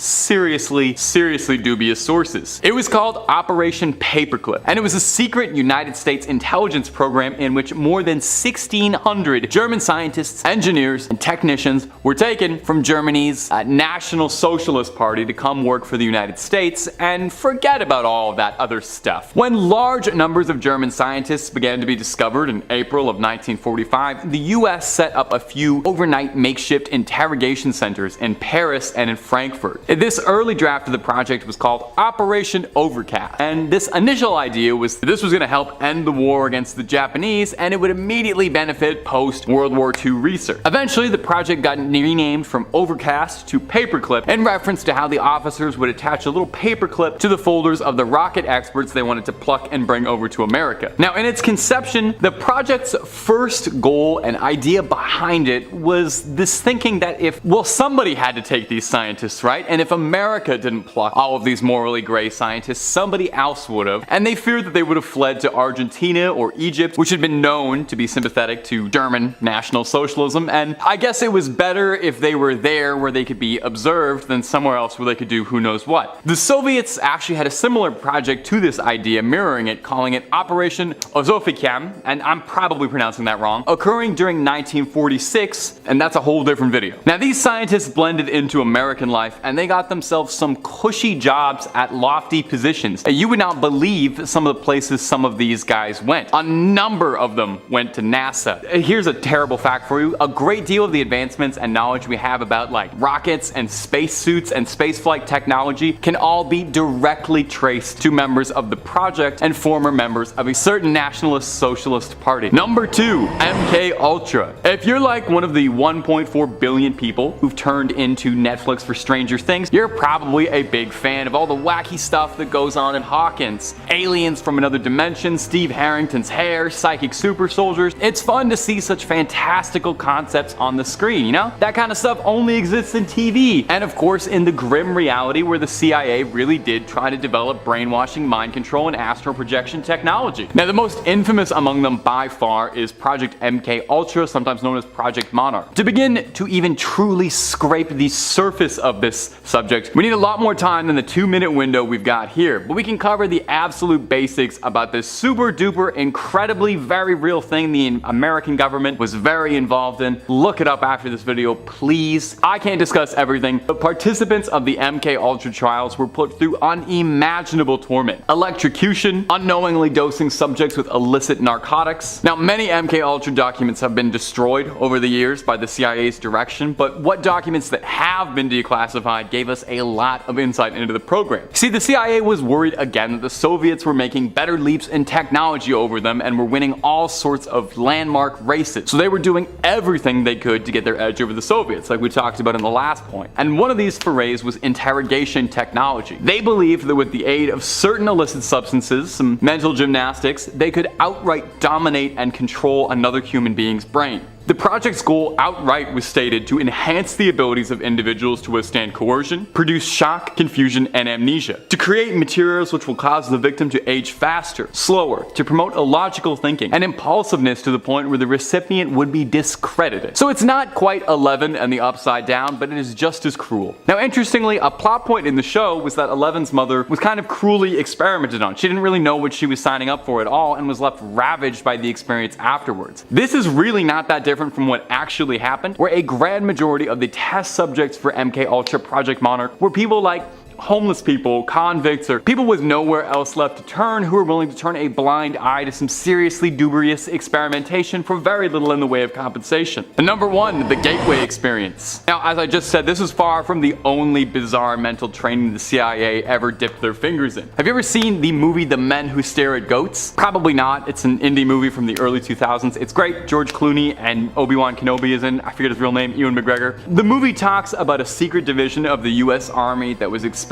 dubious sources. It was called Operation Paperclip, and it was a secret United States intelligence program in which more than 1,600 German scientists, engineers, and technicians were taken from Germany's National Socialist Party to come work for the United States and forget about all of that other stuff. When large numbers of German scientists began to be discovered in April of 1945, the US set up a few overnight makeshift interrogation centers in Paris and in Frankfurt. This early draft of the project was called Operation Overcast, and this initial idea was that this was going to help end the war against the Japanese, and it would immediately benefit post-World War II research. Eventually, the project got renamed from Overcast to Paperclip in reference to how the officers would attach a little paperclip to the folders of the rocket experts they wanted to pluck and bring over to America. Now, in its conception, the project's first goal and idea behind it was this thinking that somebody had to take these scientists, right? And if America didn't pluck all of these morally gray scientists, somebody else would have. And they feared that they would have fled to Argentina or Egypt, which had been known to be sympathetic to German National Socialism. And I guess it was better if they were there where they could be observed than somewhere else where they could do who knows what. The Soviets actually had a similar project to this idea, mirroring it, calling it Operation Ozofikam, and I'm probably pronouncing that wrong, occurring during 1946, and that's a whole different video. Now, these scientists blended into American life, and they got themselves some cushy jobs at lofty positions. You would not believe some of the places some of these guys went. A number of them went to NASA. Here's a terrible fact for you. A great deal of the advancements and knowledge we have about like rockets and spacesuits and spaceflight technology can all be directly traced to members of the project and former members of a certain nationalist socialist party. Number 2, MK Ultra. If you're like one of the 1.4 billion people who've turned into Netflix for Stranger Things, you're probably a big fan of all the wacky stuff that goes on in Hawkins. Aliens from another dimension, Steve Harrington's hair, psychic super soldiers. It's fun to see such fantastical concepts on the screen, you know? That kind of stuff only exists in TV. And of course in the grim reality where the CIA really did try to develop brainwashing, mind control, and astral projection technology. Now, the most infamous among them by far is Project MK Ultra, sometimes known as Project Monarch. To begin to even truly scrape the surface of this subject, we need a lot more time than the 2-minute window we've got here, but we can cover the absolute basics about this super duper incredibly very real thing the American government was very involved in. Look it up after this video, please. I can't discuss everything, but participants of the MK Ultra trials were put through unimaginable torment, electrocution, unknowingly dosing subjects with illicit narcotics. Now, many MK Ultra documents have been destroyed over the years by the CIA's direction, but what documents that have been declassified gave us a lot of insight into the program. See, the CIA was worried again that the Soviets were making better leaps in technology over them and were winning all sorts of landmark races. So they were doing everything they could to get their edge over the Soviets, like we talked about in the last point. And one of these forays was interrogation technology. They believed that with the aid of certain illicit substances, some mental gymnastics, they could outright dominate and control another human being's brain. The project's goal outright was stated to enhance the abilities of individuals to withstand coercion, produce shock, confusion, and amnesia, to create materials which will cause the victim to age faster, slower, to promote illogical thinking, and impulsiveness to the point where the recipient would be discredited. So it's not quite 11 and the Upside Down, but it is just as cruel. Now, interestingly, a plot point in the show was that 11's mother was kind of cruelly experimented on. She didn't really know what she was signing up for at all and was left ravaged by the experience afterwards. This is really not that different from what actually happened, where a grand majority of the test subjects for MK Ultra Project Monarch were people like homeless people, convicts, or people with nowhere else left to turn who are willing to turn a blind eye to some seriously dubious experimentation for very little in the way of compensation. And number 1, the Gateway Experience. Now, as I just said, this is far from the only bizarre mental training the CIA ever dipped their fingers in. Have you ever seen the movie The Men Who Stare at Goats? Probably not. It's an indie movie from the early 2000s. It's great. George Clooney and Obi-Wan Kenobi is in. I forget his real name, Ewan McGregor. The movie talks about a secret division of the US Army that was experimenting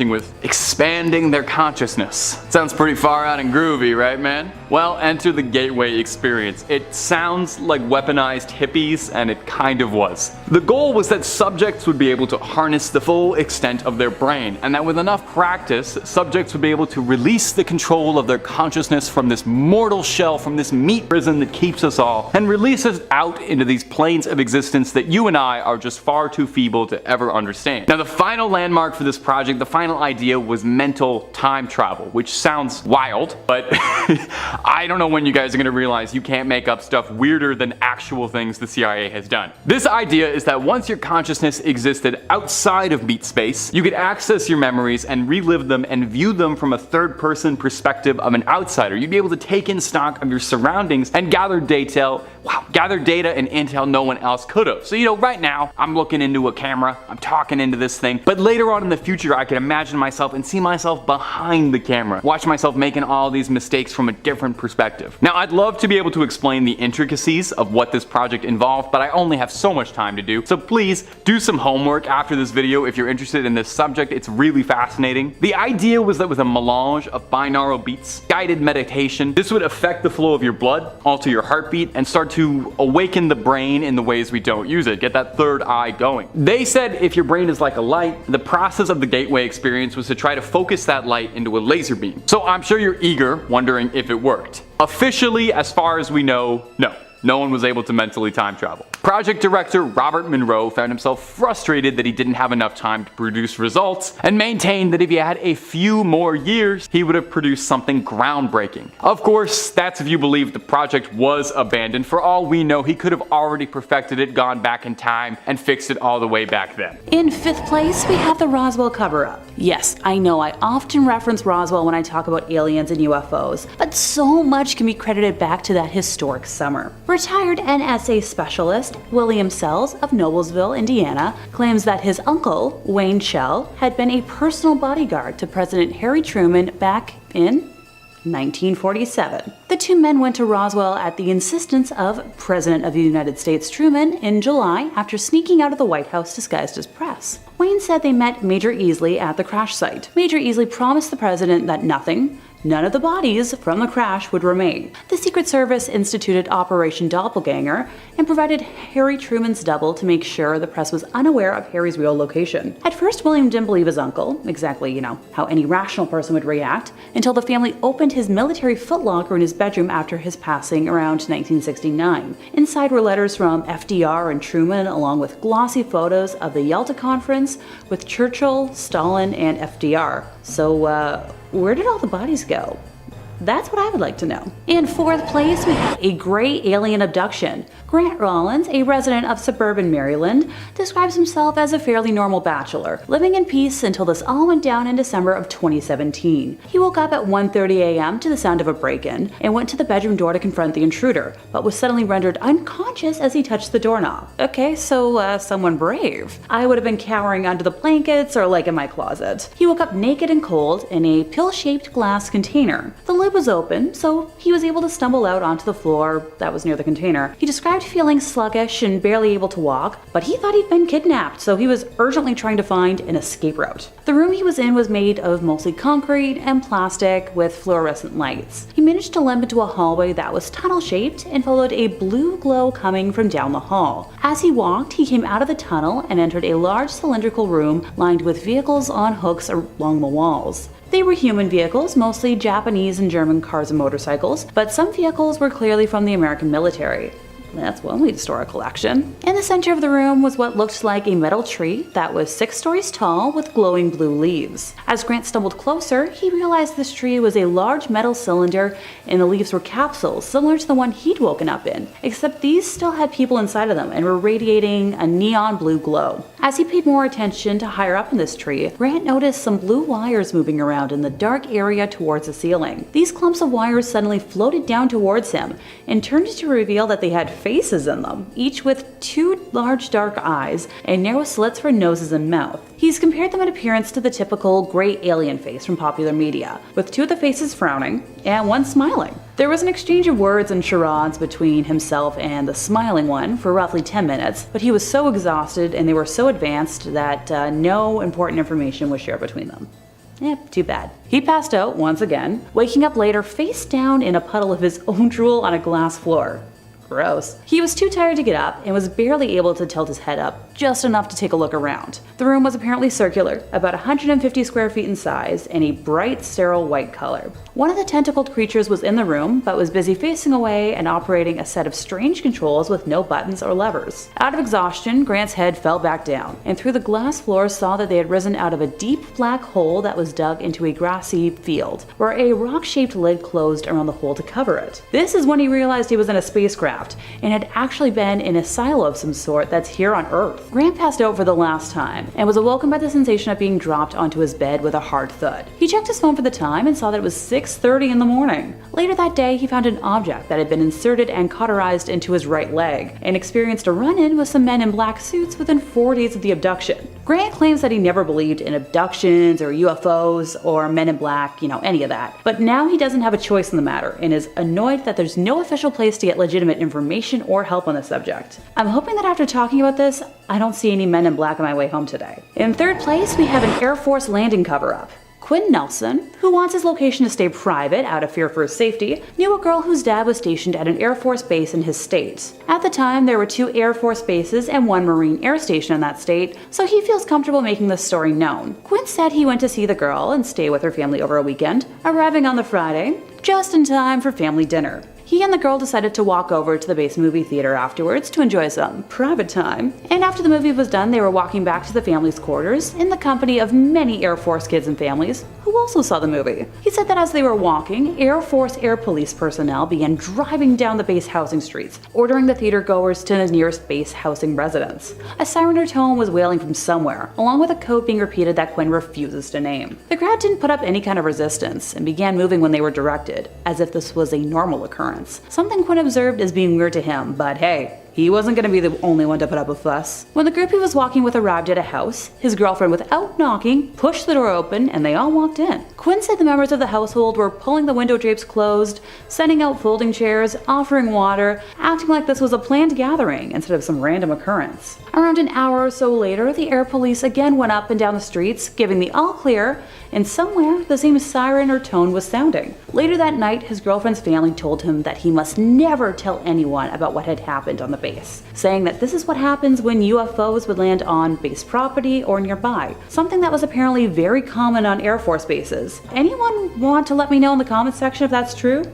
with expanding their consciousness. Sounds pretty far out and groovy, right, man? Well, enter the Gateway Experience. It sounds like weaponized hippies, and it kind of was. The goal was that subjects would be able to harness the full extent of their brain, and that with enough practice, subjects would be able to release the control of their consciousness from this mortal shell, from this meat prison that keeps us all, and release us out into these planes of existence that you and I are just far too feeble to ever understand. Now, the final landmark for this project project, the final idea was mental time travel, which sounds wild, but I don't know when you guys are gonna realize you can't make up stuff weirder than actual things the CIA has done. This idea is that once your consciousness existed outside of meat space, you could access your memories and relive them and view them from a third-person perspective of an outsider. You'd be able to take in stock of your surroundings and gather data and intel no one else could have. So right now, I'm looking into a camera, I'm talking into this thing, but later on in the future, I can imagine myself and see myself behind the camera, watch myself making all these mistakes from a different perspective. Now, I'd love to be able to explain the intricacies of what this project involved, but I only have so much time to do, so please do some homework after this video if you're interested in this subject. It's really fascinating. The idea was that with a melange of binaural beats, guided meditation, this would affect the flow of your blood, alter your heartbeat, and start to awaken the brain in the ways we don't use it, get that third eye going. They said if your brain is like a light, the process of the gateway experience was to try to focus that light into a laser beam. So I'm sure you're eager, wondering if it worked. Officially, as far as we know, no one was able to mentally time travel. Project director Robert Monroe found himself frustrated that he didn't have enough time to produce results and maintained that if he had a few more years, he would have produced something groundbreaking. Of course, that's if you believe the project was abandoned. For all we know, he could have already perfected it, gone back in time, and fixed it all the way back then. In 5th place, we have the Roswell Coverup. Yes, I know I often reference Roswell when I talk about aliens and UFOs, but so much can be credited back to that historic summer. Retired NSA specialist William Sells of Noblesville, Indiana, claims that his uncle, Wayne Shell, had been a personal bodyguard to President Harry Truman back in 1947. The two men went to Roswell at the insistence of President of the United States Truman in July after sneaking out of the White House disguised as press. Wayne said they met Major Easley at the crash site. Major Easley promised the president that none of the bodies from the crash would remain. The Secret Service instituted Operation Doppelganger and provided Harry Truman's double to make sure the press was unaware of Harry's real location. At first, William didn't believe his uncle, exactly, how any rational person would react, until the family opened his military footlocker in his bedroom after his passing around 1969. Inside were letters from FDR and Truman, along with glossy photos of the Yalta Conference with Churchill, Stalin, and FDR. So, where did all the bodies go? That's what I would like to know. In 4th place, we have a gray alien abduction. Grant Rollins, a resident of suburban Maryland, describes himself as a fairly normal bachelor, living in peace until this all went down in December of 2017. He woke up at 1:30 a.m. to the sound of a break-in and went to the bedroom door to confront the intruder, but was suddenly rendered unconscious as he touched the doorknob. Okay, so someone brave. I would have been cowering under the blankets or like in my closet. He woke up naked and cold in a pill-shaped glass container. The lid was open, so he was able to stumble out onto the floor that was near the container. He described feeling sluggish and barely able to walk, but he thought he'd been kidnapped, so he was urgently trying to find an escape route. The room he was in was made of mostly concrete and plastic with fluorescent lights. He managed to limp into a hallway that was tunnel-shaped and followed a blue glow coming from down the hall. As he walked, he came out of the tunnel and entered a large cylindrical room lined with vehicles on hooks along the walls. They were human vehicles, mostly Japanese and German cars and motorcycles, but some vehicles were clearly from the American military. That's one way to store a collection. In the center of the room was what looked like a metal tree that was 6 stories tall with glowing blue leaves. As Grant stumbled closer, he realized this tree was a large metal cylinder and the leaves were capsules similar to the one he'd woken up in, except these still had people inside of them and were radiating a neon blue glow. As he paid more attention to higher up in this tree, Grant noticed some blue wires moving around in the dark area towards the ceiling. These clumps of wires suddenly floated down towards him and turned to reveal that they had faces in them, each with 2 large dark eyes and narrow slits for noses and mouth. He's compared them in appearance to the typical gray alien face from popular media, with 2 of the faces frowning and 1 smiling. There was an exchange of words and charades between himself and the smiling one for roughly 10 minutes, but he was so exhausted and they were so advanced that no important information was shared between them. Too bad. He passed out once again, waking up later face down in a puddle of his own drool on a glass floor. Gross. He was too tired to get up and was barely able to tilt his head up, just enough to take a look around. The room was apparently circular, about 150 square feet in size, and a bright, sterile white color. One of the tentacled creatures was in the room, but was busy facing away and operating a set of strange controls with no buttons or levers. Out of exhaustion, Grant's head fell back down, and through the glass floor saw that they had risen out of a deep black hole that was dug into a grassy field, where a rock-shaped lid closed around the hole to cover it. This is when he realized he was in a spacecraft, and had actually been in a silo of some sort that's here on Earth. Grant passed out for the last time, and was awoken by the sensation of being dropped onto his bed with a hard thud. He checked his phone for the time and saw that it was 6:30 in the morning. Later that day, he found an object that had been inserted and cauterized into his right leg, and experienced a run-in with some men in black suits within 4 days of the abduction. Grant claims that he never believed in abductions or UFOs or men in black, any of that. But now he doesn't have a choice in the matter, and is annoyed that there's no official place to get legitimate information or help on the subject. I'm hoping that after talking about this, I don't see any men in black on my way home today. In third place, we have an Air Force landing cover-up. Quinn Nelson, who wants his location to stay private out of fear for his safety, knew a girl whose dad was stationed at an Air Force base in his state. At the time, there were 2 Air Force bases and 1 Marine Air Station in that state, so he feels comfortable making this story known. Quinn said he went to see the girl and stay with her family over a weekend, arriving on the Friday, just in time for family dinner. He and the girl decided to walk over to the base movie theater afterwards to enjoy some private time. And after the movie was done, they were walking back to the family's quarters in the company of many Air Force kids and families who also saw the movie. He said that as they were walking, Air Force Air Police personnel began driving down the base housing streets, ordering the theater goers to the nearest base housing residence. A siren or tone was wailing from somewhere, along with a code being repeated that Quinn refuses to name. The crowd didn't put up any kind of resistance and began moving when they were directed, as if this was a normal occurrence. Something Quinn observed as being weird to him, but hey, he wasn't going to be the only one to put up a fuss. When the group he was walking with arrived at a house, his girlfriend, without knocking, pushed the door open and they all walked in. Quinn said the members of the household were pulling the window drapes closed, sending out folding chairs, offering water, acting like this was a planned gathering instead of some random occurrence. Around an hour or so later, the air police again went up and down the streets, giving the all clear, and somewhere the same siren or tone was sounding. Later that night, his girlfriend's family told him that he must never tell anyone about what had happened on the base, saying that this is what happens when UFOs would land on base property or nearby, something that was apparently very common on Air Force bases. Anyone want to let me know in the comments section if that's true?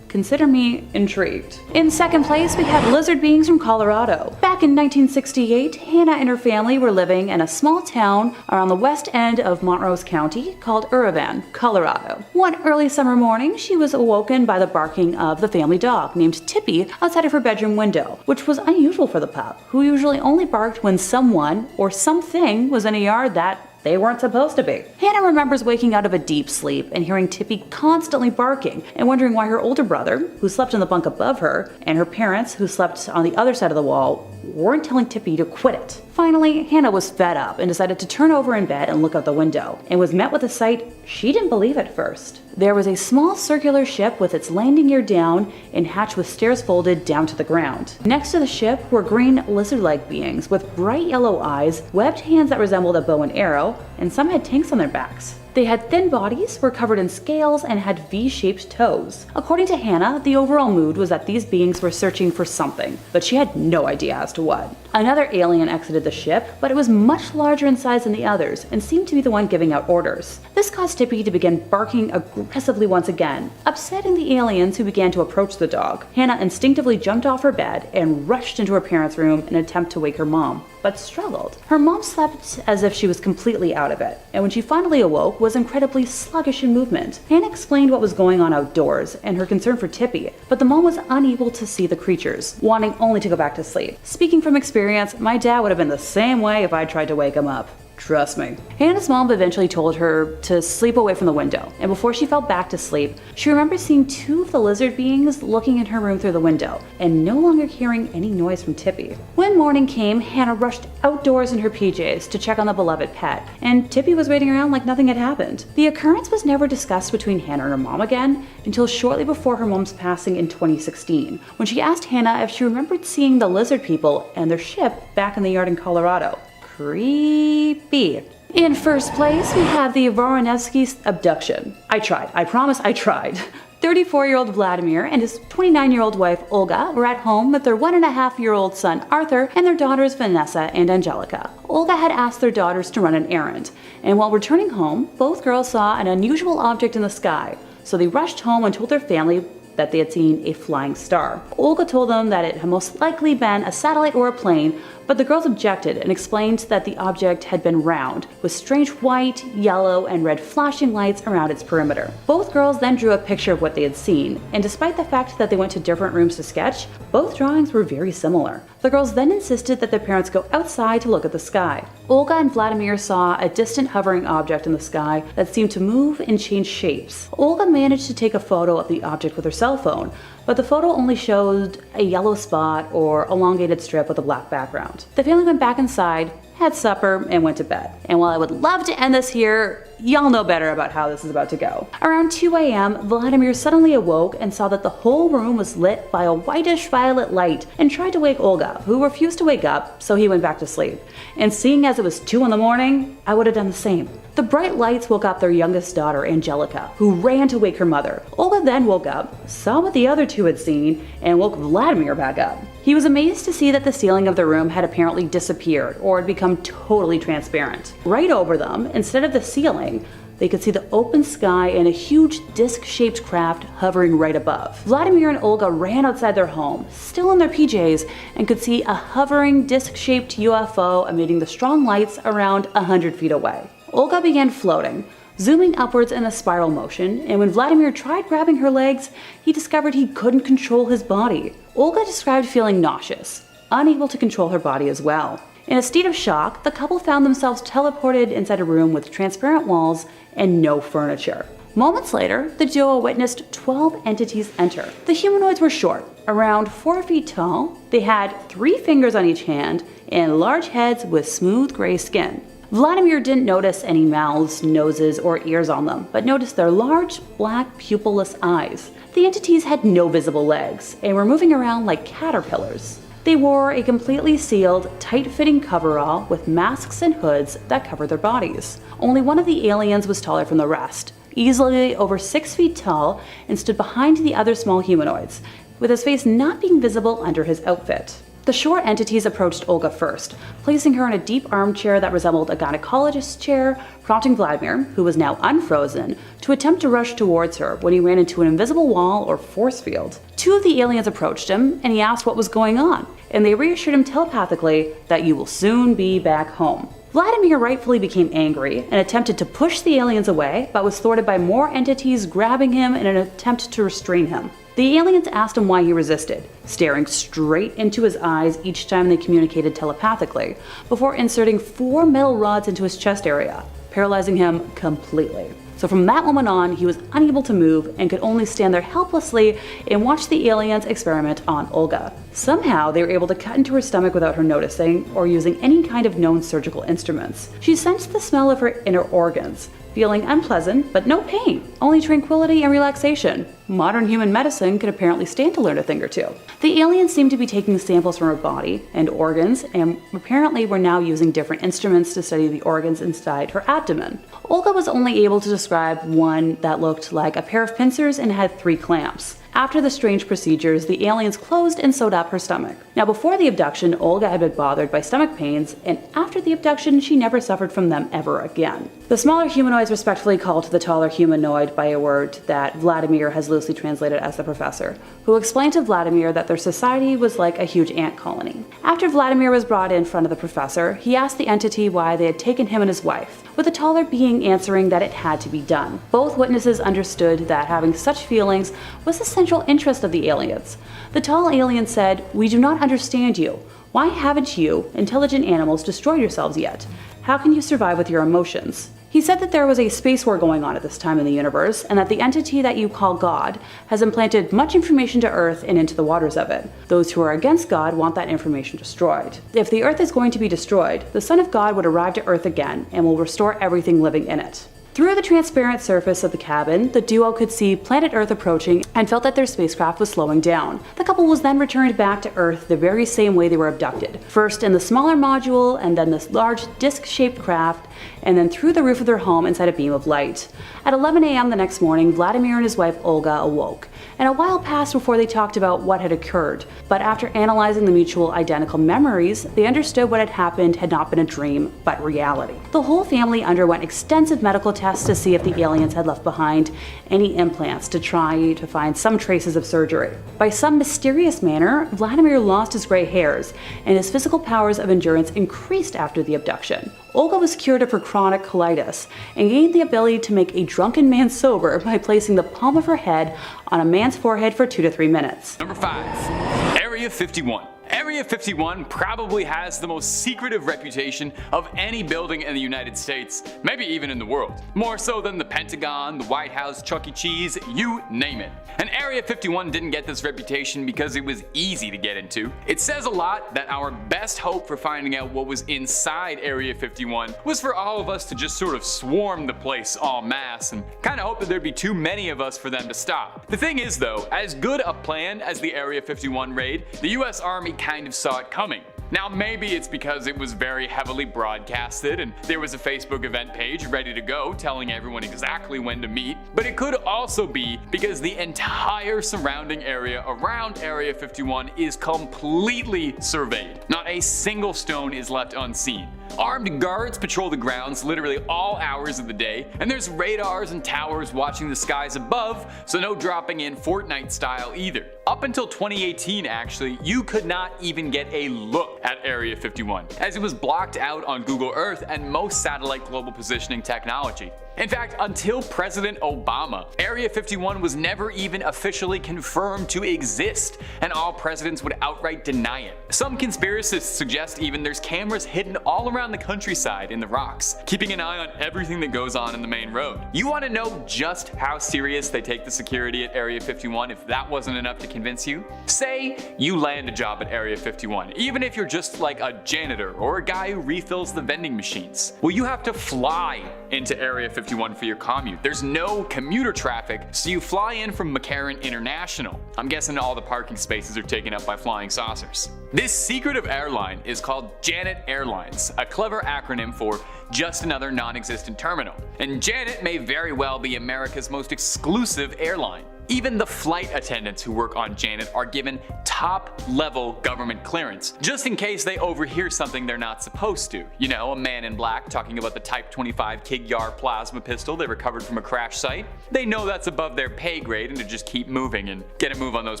Consider me intrigued. In second place, we have lizard beings from Colorado. Back in 1968, Hannah and her family were living in a small town around the west end of Montrose County called Uravan, Colorado. One early summer morning, she was awoken by the barking of the family dog named Tippy outside of her bedroom window, which was unusual for the pup, who usually only barked when someone or something was in a yard that they weren't supposed to be. Hannah remembers waking out of a deep sleep and hearing Tippy constantly barking and wondering why her older brother, who slept in the bunk above her, and her parents, who slept on the other side of the wall, weren't telling Tippy to quit it. Finally, Hannah was fed up and decided to turn over in bed and look out the window, and was met with a sight she didn't believe at first. There was a small circular ship with its landing gear down and hatch with stairs folded down to the ground. Next to the ship were green lizard-like beings with bright yellow eyes, webbed hands that resembled a bow and arrow, and some had tanks on their backs. They had thin bodies, were covered in scales, and had V-shaped toes. According to Hannah, the overall mood was that these beings were searching for something, but she had no idea as to what. Another alien exited the ship, but it was much larger in size than the others, and seemed to be the one giving out orders. This caused Tippy to begin barking aggressively once again, upsetting the aliens who began to approach the dog. Hannah instinctively jumped off her bed and rushed into her parents' room in an attempt to wake her mom, but struggled. Her mom slept as if she was completely out of it, and when she finally awoke, was incredibly sluggish in movement. Hannah explained what was going on outdoors and her concern for Tippy, but the mom was unable to see the creatures, wanting only to go back to sleep. Speaking from experience, my dad would have been the same way if I tried to wake him up. Trust me. Hannah's mom eventually told her to sleep away from the window, and before she fell back to sleep, she remembered seeing 2 of the lizard beings looking in her room through the window, and no longer hearing any noise from Tippy. When morning came, Hannah rushed outdoors in her PJs to check on the beloved pet, and Tippy was waiting around like nothing had happened. The occurrence was never discussed between Hannah and her mom again until shortly before her mom's passing in 2016, when she asked Hannah if she remembered seeing the lizard people and their ship back in the yard in Colorado. Creepy. In first place, we have the Voronezhsky abduction. I tried. I promise I tried. 34-year-old Vladimir and his 29-year-old wife Olga were at home with their 1.5-year-old son Arthur and their daughters Vanessa and Angelica. Olga had asked their daughters to run an errand, and while returning home, both girls saw an unusual object in the sky, so they rushed home and told their family that they had seen a flying star. Olga told them that it had most likely been a satellite or a plane, but the girls objected and explained that the object had been round, with strange white, yellow, and red flashing lights around its perimeter. Both girls then drew a picture of what they had seen, and despite the fact that they went to different rooms to sketch, both drawings were very similar. The girls then insisted that their parents go outside to look at the sky. Olga and Vladimir saw a distant hovering object in the sky that seemed to move and change shapes. Olga managed to take a photo of the object with her cell phone, but the photo only showed a yellow spot or elongated strip with a black background. The family went back inside, had supper, and went to bed. And while I would love to end this here, y'all know better about how this is about to go. Around 2 a.m., Vladimir suddenly awoke and saw that the whole room was lit by a whitish violet light and tried to wake Olga, who refused to wake up, so he went back to sleep. And seeing as it was 2 in the morning, I would have done the same. The bright lights woke up their youngest daughter, Angelica, who ran to wake her mother. Olga then woke up, saw what the other two had seen, and woke Vladimir back up. He was amazed to see that the ceiling of the room had apparently disappeared or had become totally transparent. Right over them, instead of the ceiling, they could see the open sky and a huge disc-shaped craft hovering right above. Vladimir and Olga ran outside their home, still in their PJs, and could see a hovering disc-shaped UFO emitting the strong lights around 100 feet away. Olga began floating, zooming upwards in a spiral motion, and when Vladimir tried grabbing her legs, he discovered he couldn't control his body. Olga described feeling nauseous, unable to control her body as well. In a state of shock, the couple found themselves teleported inside a room with transparent walls and no furniture. Moments later, the duo witnessed 12 entities enter. The humanoids were short, around 4 feet tall. They had 3 fingers on each hand and large heads with smooth gray skin. Vladimir didn't notice any mouths, noses, or ears on them, but noticed their large, black, pupilless eyes. The entities had no visible legs and were moving around like caterpillars. They wore a completely sealed, tight-fitting coverall with masks and hoods that covered their bodies. Only one of the aliens was taller from the rest, easily over 6 feet tall, and stood behind the other small humanoids, with his face not being visible under his outfit. The short entities approached Olga first, placing her in a deep armchair that resembled a gynecologist's chair, prompting Vladimir, who was now unfrozen, to attempt to rush towards her when he ran into an invisible wall or force field. 2 of the aliens approached him, and he asked what was going on, and they reassured him telepathically that you will soon be back home. Vladimir rightfully became angry and attempted to push the aliens away, but was thwarted by more entities grabbing him in an attempt to restrain him. The aliens asked him why he resisted, staring straight into his eyes each time they communicated telepathically, before inserting 4 metal rods into his chest area, paralyzing him completely. So from that moment on, he was unable to move and could only stand there helplessly and watch the aliens experiment on Olga. Somehow, they were able to cut into her stomach without her noticing or using any kind of known surgical instruments. She sensed the smell of her inner organs, feeling unpleasant, but no pain, only tranquility and relaxation. Modern human medicine could apparently stand to learn a thing or two. The aliens seemed to be taking samples from her body and organs, and apparently were now using different instruments to study the organs inside her abdomen. Olga was only able to describe one that looked like a pair of pincers and had 3 clamps. After the strange procedures, the aliens closed and sewed up her stomach. Now, before the abduction, Olga had been bothered by stomach pains, and after the abduction, she never suffered from them ever again. The smaller humanoids respectfully called the taller humanoid by a word that Vladimir has loosely translated as the professor, who explained to Vladimir that their society was like a huge ant colony. After Vladimir was brought in front of the professor, he asked the entity why they had taken him and his wife, with the taller being answering that it had to be done. Both witnesses understood that having such feelings was the central interest of the aliens. The tall alien said, "We do not understand you. Why haven't you, intelligent animals, destroyed yourselves yet? How can you survive with your emotions?" He said that there was a space war going on at this time in the universe, and that the entity that you call God has implanted much information to Earth and into the waters of it. Those who are against God want that information destroyed. If the Earth is going to be destroyed, the Son of God would arrive to Earth again and will restore everything living in it. Through the transparent surface of the cabin, the duo could see planet Earth approaching and felt that their spacecraft was slowing down. The couple was then returned back to Earth the very same way they were abducted. First in the smaller module, and then this large disc-shaped craft, and then through the roof of their home inside a beam of light. At 11 a.m. the next morning, Vladimir and his wife Olga awoke, and a while passed before they talked about what had occurred, but after analyzing the mutual identical memories, they understood what had happened had not been a dream, but reality. The whole family underwent extensive medical tests to see if the aliens had left behind any implants to try to find some traces of surgery. By some mysterious manner, Vladimir lost his gray hairs, and his physical powers of endurance increased after the abduction. Olga was cured of her chronic colitis and gained the ability to make a drunken man sober by placing the palm of her head on a man's forehead for 2 to 3 minutes. Number 5. Area 51. Area 51 probably has the most secretive reputation of any building in the United States, maybe even in the world. More so than the Pentagon, the White House, Chuck E. Cheese, you name it. And Area 51 didn't get this reputation because it was easy to get into. It says a lot that our best hope for finding out what was inside Area 51 was for all of us to just sort of swarm the place en masse and kind of hope that there'd be too many of us for them to stop. The thing is though, as good a plan as the Area 51 raid, the US Army kind of saw it coming. Now maybe it's because it was very heavily broadcasted and there was a Facebook event page ready to go telling everyone exactly when to meet, but it could also be because the entire surrounding area around Area 51 is completely surveyed. Not a single stone is left unseen. Armed guards patrol the grounds literally all hours of the day, and there's radars and towers watching the skies above, so no dropping in Fortnite style either. Up until 2018 actually, you could not even get a look at Area 51, as it was blocked out on Google Earth and most satellite global positioning technology. In fact, until President Obama, Area 51 was never even officially confirmed to exist, and all presidents would outright deny it. Some conspiracists suggest even there's cameras hidden all around the countryside in the rocks, keeping an eye on everything that goes on in the main road. You want to know just how serious they take the security at Area 51 if that wasn't enough to convince you? Say you land a job at Area 51, even if you're just like a janitor or a guy who refills the vending machines. Well, you have to fly into Area 51 for your commute. There's no commuter traffic, so you fly in from McCarran International. I'm guessing all the parking spaces are taken up by flying saucers. This secretive airline is called Janet Airlines, a clever acronym for just another non-existent terminal. And Janet may very well be America's most exclusive airline. Even the flight attendants who work on Janet are given top-level government clearance, just in case they overhear something they're not supposed to. You know, a man in black talking about the Type 25 Kig-Yar plasma pistol they recovered from a crash site. They know that's above their pay grade and to just keep moving and get a move on those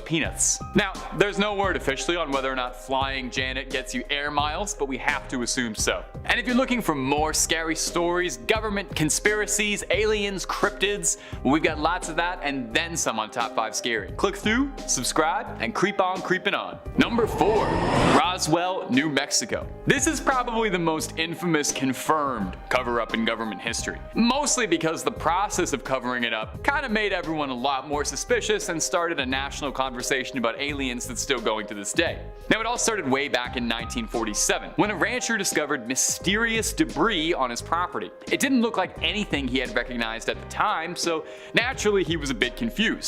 peanuts. Now, there's no word officially on whether or not flying Janet gets you air miles, but we have to assume so. And if you're looking for more scary stories, government conspiracies, aliens, cryptids, well, we've got lots of that and then some on Top 5 Scary. Click through, subscribe, and creep on creeping on. Number 4. Roswell, New Mexico. This is probably the most infamous confirmed cover-up in government history. Mostly because the process of covering it up kind of made everyone a lot more suspicious and started a national conversation about aliens that's still going to this day. Now it all started way back in 1947, when a rancher discovered mysterious debris on his property. It didn't look like anything he had recognized at the time, so naturally he was a bit confused.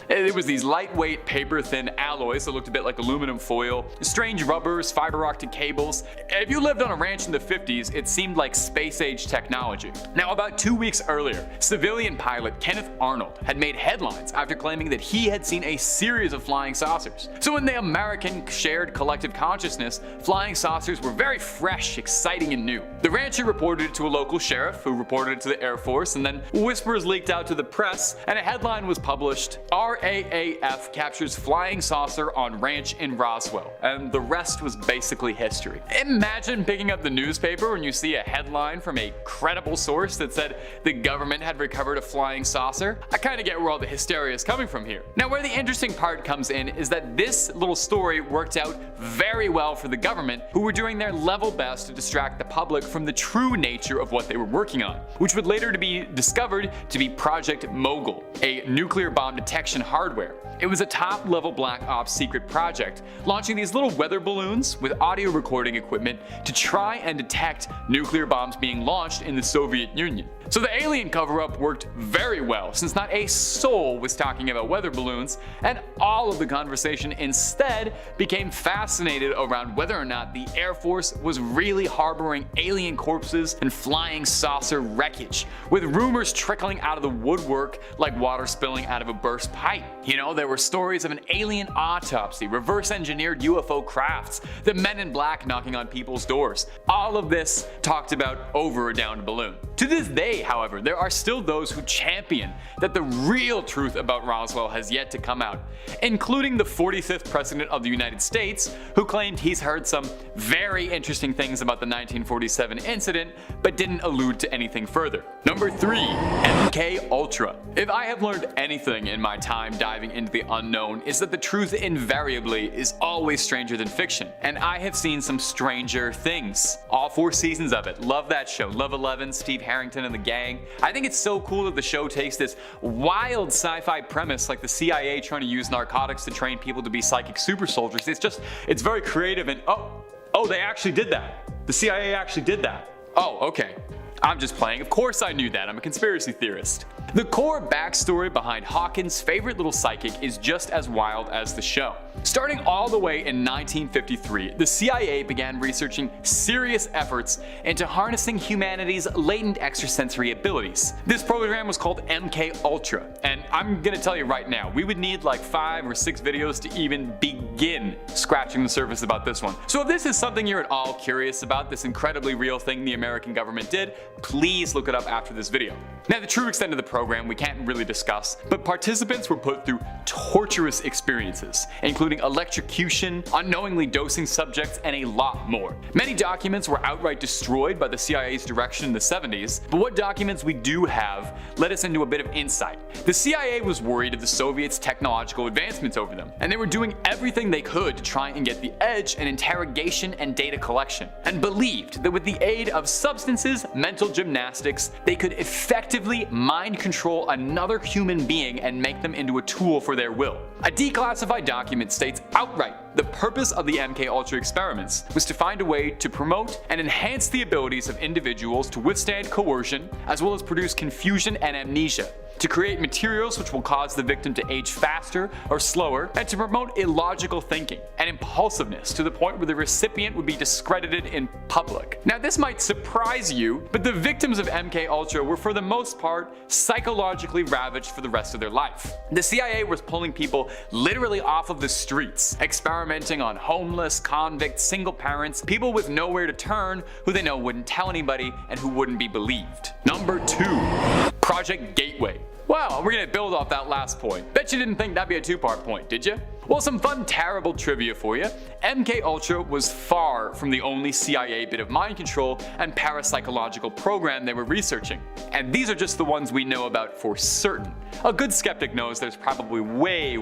It was these lightweight, paper-thin alloys that looked a bit like aluminum foil, strange rubbers, fiber optic cables. If you lived on a ranch in the 50s, it seemed like space-age technology. Now, about 2 weeks earlier, civilian pilot Kenneth Arnold had made headlines after claiming that he had seen a series of flying saucers. So in the American shared collective consciousness, flying saucers were very fresh, exciting, and new. The rancher reported it to a local sheriff, who reported it to the Air Force, and then whispers leaked out to the press, and a headline was published: RAAF captures flying saucer on ranch in Roswell. And the rest was basically history. Imagine picking up the newspaper when you see a headline from a credible source that said the government had recovered a flying saucer. I kind of get where all the hysteria is coming from here. Now, where the interesting part comes in is that this little story worked out very well for the government, who were doing their level best to distract the public from the true nature of what they were working on, which would later be discovered to be Project Mogul, a nuclear bomb detection hardware. It was a top-level Black Ops secret project, launching these little weather balloons with audio recording equipment to try and detect nuclear bombs being launched in the Soviet Union. So the alien cover-up worked very well, since not a soul was talking about weather balloons, and all of the conversation instead became fascinated around whether or not the Air Force was really harboring alien corpses cameras and flying saucer wreckage, with rumors trickling out of the woodwork like water spilling out of a burst pipe. You know, there were stories of an alien autopsy, reverse engineered UFO crafts, the men in black knocking on people's doors. All of this talked about over a downed balloon. To this day, however, there are still those who champion that the real truth about Roswell has yet to come out, including the 45th President of the United States, who claimed he's heard some very interesting things about the 1947 incident, but didn't allude to anything further. Number 3. MK Ultra. If I have learned anything in my time diving into the unknown, is that the truth invariably is always stranger than fiction, and I have seen some stranger things. All 4 seasons of it. Love that show. Love 11, Steve Harrington and the gang. I think it's so cool that the show takes this wild sci-fi premise like the CIA trying to use narcotics to train people to be psychic super soldiers. It's very creative and oh, they actually did that. The CIA actually did that. Oh, okay. I'm just playing. Of course I knew that. I'm a conspiracy theorist. The core backstory behind Hawkins' favorite little psychic is just as wild as the show. Starting all the way in 1953, the CIA began researching serious efforts into harnessing humanity's latent extrasensory abilities. This program was called MK Ultra, and I'm gonna tell you right now, we would need like 5 or 6 videos to even begin scratching the surface about this one. So if this is something you're at all curious about, this incredibly real thing the American government did, please look it up after this video. Now, the true extent of the program we can't really discuss, but participants were put through torturous experiences, including electrocution, unknowingly dosing subjects, and a lot more. Many documents were outright destroyed by the CIA's direction in the 70s, but what documents we do have let us into a bit of insight. The CIA was worried of the Soviets' technological advancements over them, and they were doing everything they could to try and get the edge in interrogation and data collection, and believed that with the aid of substances, mental gymnastics, they could effectively mind control another human being and make them into a tool for their will. A declassified document states outright the purpose of the MK Ultra experiments was to find a way to promote and enhance the abilities of individuals to withstand coercion, as well as produce confusion and amnesia, to create materials which will cause the victim to age faster or slower, and to promote illogical thinking and impulsiveness to the point where the recipient would be discredited in public. Now, this might surprise you, but the victims of MK Ultra were for the most part psychologically ravaged for the rest of their life. The CIA was pulling people literally off of the streets, experimenting on homeless, convicts, single parents, people with nowhere to turn who they know wouldn't tell anybody and who wouldn't be believed. Number 2. Project Gateway. Wow, we're gonna build off that last point. Bet you didn't think that'd be a 2-part point, did you? Well, some fun terrible trivia for you. MK Ultra was far from the only CIA bit of mind control and parapsychological program they were researching. And these are just the ones we know about for certain. A good skeptic knows there's probably way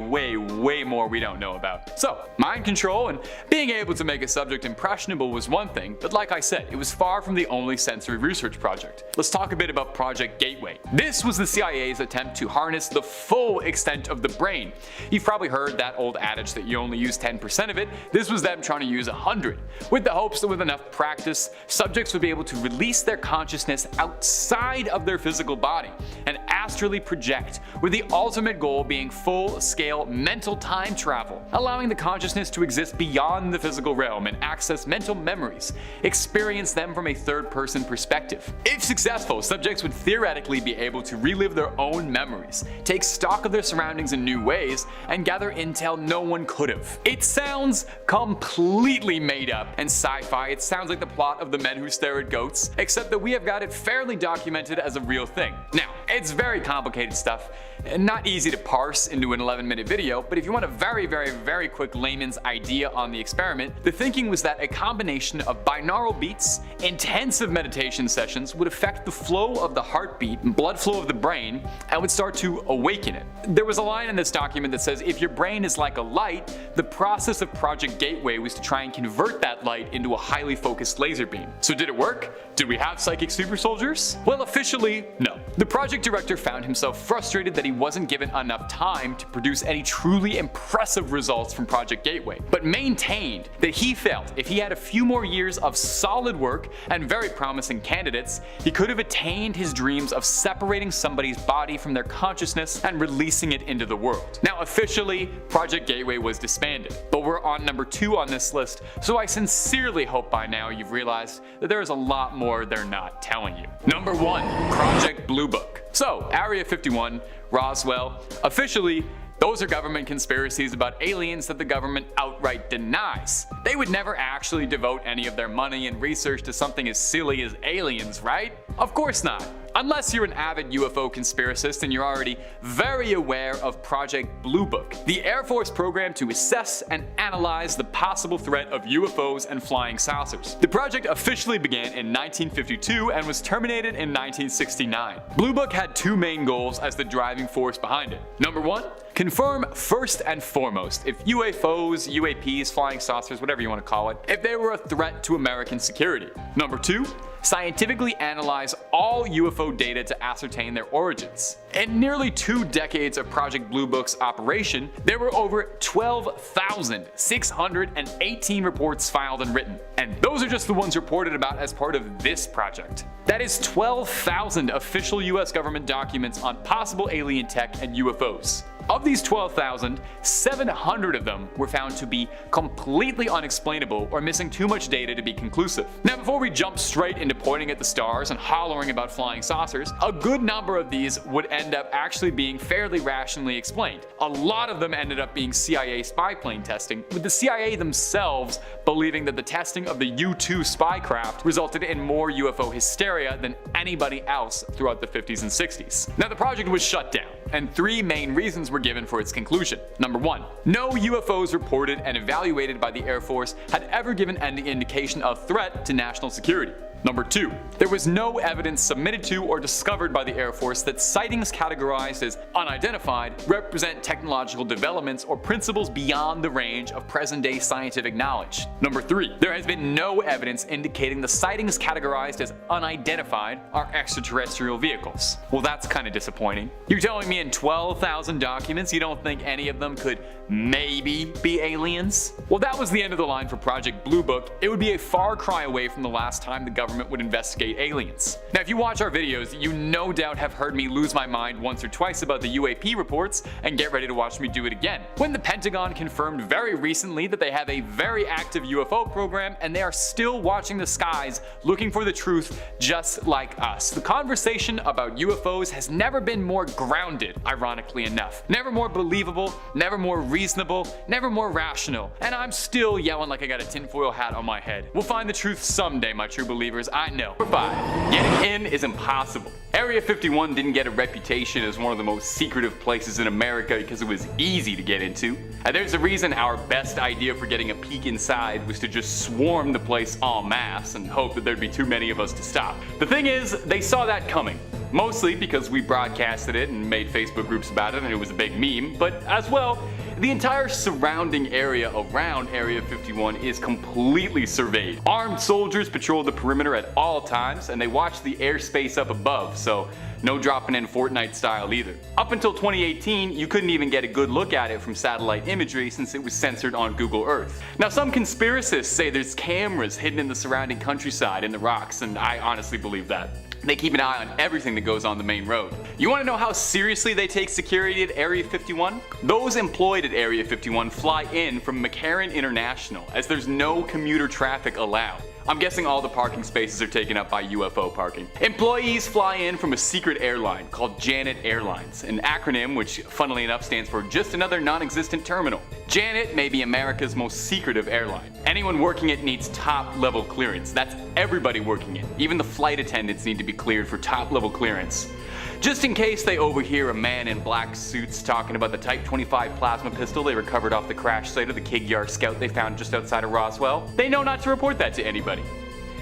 more we don't know about. So, mind control and being able to make a subject impressionable was one thing, but like I said, it was far from the only sensory research project. Let's talk a bit about Project Gateway. This was the CIA's attempt to harness the full extent of the brain. You've probably heard that old adage that you only use 10% of it. This was them trying to use 100, with the hopes that with enough practice, subjects would be able to release their consciousness outside of their physical body and astrally project, with the ultimate goal being full-scale mental time travel, allowing the consciousness to exist beyond the physical realm and access mental memories, experience them from a third-person perspective. If successful, subjects would theoretically be able to relive their own memories, take stock of their surroundings in new ways, and gather intel no one could have. It sounds completely made up and sci-fi. It sounds like the plot of The Men Who Stare at Goats, except that we have got it fairly documented as a real thing. Now, it's very complicated stuff, and not easy to parse into an 11-minute video, but if you want a very quick layman's idea on the experiment, the thinking was that a combination of binaural beats, intensive meditation sessions would affect the flow of the heartbeat and blood flow of the brain and would start to awaken it. There was a line in this document that says, if your brain is like a light, the process of Project Gateway was to try and convert that light into a highly focused laser beam. So did it work? Did we have psychic super soldiers? Well, officially, no. The Project director found himself frustrated that he wasn't given enough time to produce any truly impressive results from Project Gateway, but maintained that he felt if he had a few more years of solid work and very promising candidates, he could have attained his dreams of separating somebody's body from their consciousness and releasing it into the world. Now officially, Project Gateway was disbanded, but we're on number 2 on this list, so I sincerely hope by now you've realized that there is a lot more they're not telling you. Number 1. Project Blue Book. So, Area 51, Roswell, officially, those are government conspiracies about aliens that the government outright denies. They would never actually devote any of their money and research to something as silly as aliens, right? Of course not. Unless you're an avid UFO conspiracist and you're already very aware of Project Blue Book, the Air Force program to assess and analyze the possible threat of UFOs and flying saucers. The project officially began in 1952 and was terminated in 1969. Blue Book had 2 main goals as the driving force behind it. Number 1, confirm first and foremost if UFOs, UAPs, flying saucers, whatever you want to call it, if they were a threat to American security. Number 2, scientifically analyze all UFO data to ascertain their origins. In nearly 2 decades of Project Blue Book's operation, there were over 12,618 reports filed and written, and those are just the ones reported about as part of this project. That is 12,000 official US government documents on possible alien tech and UFOs. Of these 12,000, 700 of them were found to be completely unexplainable or missing too much data to be conclusive. Now before we jump straight into pointing at the stars and hollering about flying saucers, a good number of these would end up actually being fairly rationally explained. A lot of them ended up being CIA spy plane testing, with the CIA themselves believing that the testing of the U-2 spycraft resulted in more UFO hysteria than anybody else throughout the 50s and 60s. Now the project was shut down, and 3 main reasons were given for its conclusion. Number 1, no UFOs reported and evaluated by the Air Force had ever given any indication of threat to national security. Number 2, there was no evidence submitted to or discovered by the Air Force that sightings categorized as unidentified represent technological developments or principles beyond the range of present-day scientific knowledge. Number 3, there has been no evidence indicating the sightings categorized as unidentified are extraterrestrial vehicles. Well, that's kind of disappointing. You're telling me in 12,000 documents you don't think any of them could maybe be aliens? Well, that was the end of the line for Project Blue Book. It would be a far cry away from the last time the government would investigate aliens. Now if you watch our videos, you no doubt have heard me lose my mind once or twice about the UAP reports, and get ready to watch me do it again. When the Pentagon confirmed very recently that they have a very active UFO program and they are still watching the skies looking for the truth just like us. The conversation about UFOs has never been more grounded, ironically enough. Never more believable, never more reasonable, never more rational. And I'm still yelling like I got a tinfoil hat on my head. We'll find the truth someday, my true believers, I know. Number 5, getting in is impossible. Area 51 didn't get a reputation as one of the most secretive places in America because it was easy to get into. And there's a reason our best idea for getting a peek inside was to just swarm the place en masse and hope that there'd be too many of us to stop. The thing is, they saw that coming. Mostly because we broadcasted it and made Facebook groups about it and it was a big meme, but as well, the entire surrounding area around Area 51 is completely surveyed. Armed soldiers patrol the perimeter at all times, and they watch the airspace up above, so no dropping in Fortnite style either. Up until 2018, you couldn't even get a good look at it from satellite imagery since it was censored on Google Earth. Now some conspiracists say there's cameras hidden in the surrounding countryside in the rocks, and I honestly believe that. They keep an eye on everything that goes on the main road. You want to know how seriously they take security at Area 51? Those employed at Area 51 fly in from McCarran International, as there's no commuter traffic allowed. I'm guessing all the parking spaces are taken up by UFO parking. Employees fly in from a secret airline called Janet Airlines, an acronym which funnily enough stands for just another non-existent terminal. Janet may be America's most secretive airline. Anyone working it needs top level clearance. That's everybody working it. Even the flight attendants need to be cleared for top level clearance. Just in case they overhear a man in black suits talking about the Type 25 plasma pistol they recovered off the crash site of the Kig-Yar Scout they found just outside of Roswell, they know not to report that to anybody.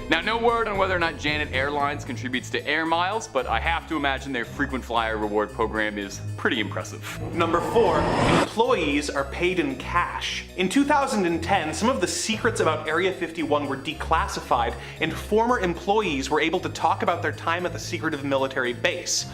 Now, no word on whether or not Janet Airlines contributes to air miles, but I have to imagine their frequent flyer reward program is pretty impressive. Number 4, employees are paid in cash. In 2010, some of the secrets about Area 51 were declassified, and former employees were able to talk about their time at the secretive military base.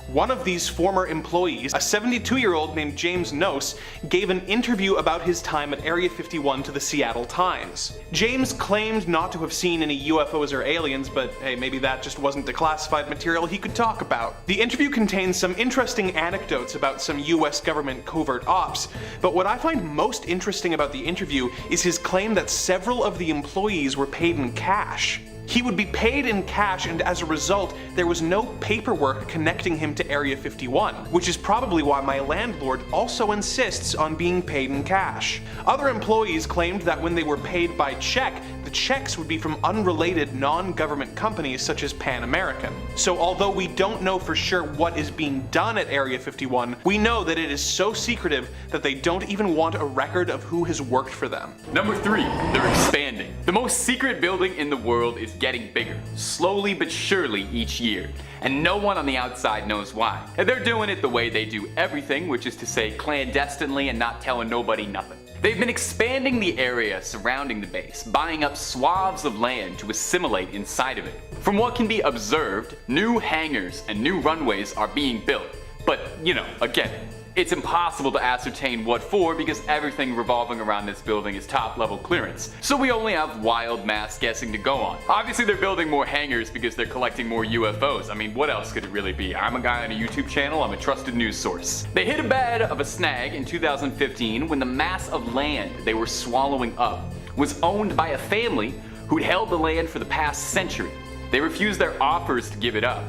One of these former employees, a 72-year-old named James Nose, gave an interview about his time at Area 51 to the Seattle Times. James claimed not to have seen any UFOs or aliens, but hey, maybe that just wasn't declassified material he could talk about. The interview contains some interesting anecdotes about some US government covert ops, but what I find most interesting about the interview is his claim that several of the employees were paid in cash. He would be paid in cash, and as a result, there was no paperwork connecting him to Area 51, which is probably why my landlord also insists on being paid in cash. Other employees claimed that when they were paid by check, the checks would be from unrelated non-government companies such as Pan American. So although we don't know for sure what is being done at Area 51, we know that it is so secretive that they don't even want a record of who has worked for them. Number 3, they're expanding. The most secret building in the world is getting bigger, slowly but surely each year, and no one on the outside knows why. And they're doing it the way they do everything, which is to say clandestinely and not telling nobody nothing. They've been expanding the area surrounding the base, buying up swaths of land to assimilate inside of it. From what can be observed, new hangars and new runways are being built, but again, it's impossible to ascertain what for because everything revolving around this building is top level clearance, so we only have wild mass guessing to go on. Obviously they're building more hangars because they're collecting more UFOs. I mean, what else could it really be? I'm a guy on a YouTube channel, I'm a trusted news source. They hit a bed of a snag in 2015 when the mass of land they were swallowing up was owned by a family who'd held the land for the past century. They refused their offers to give it up,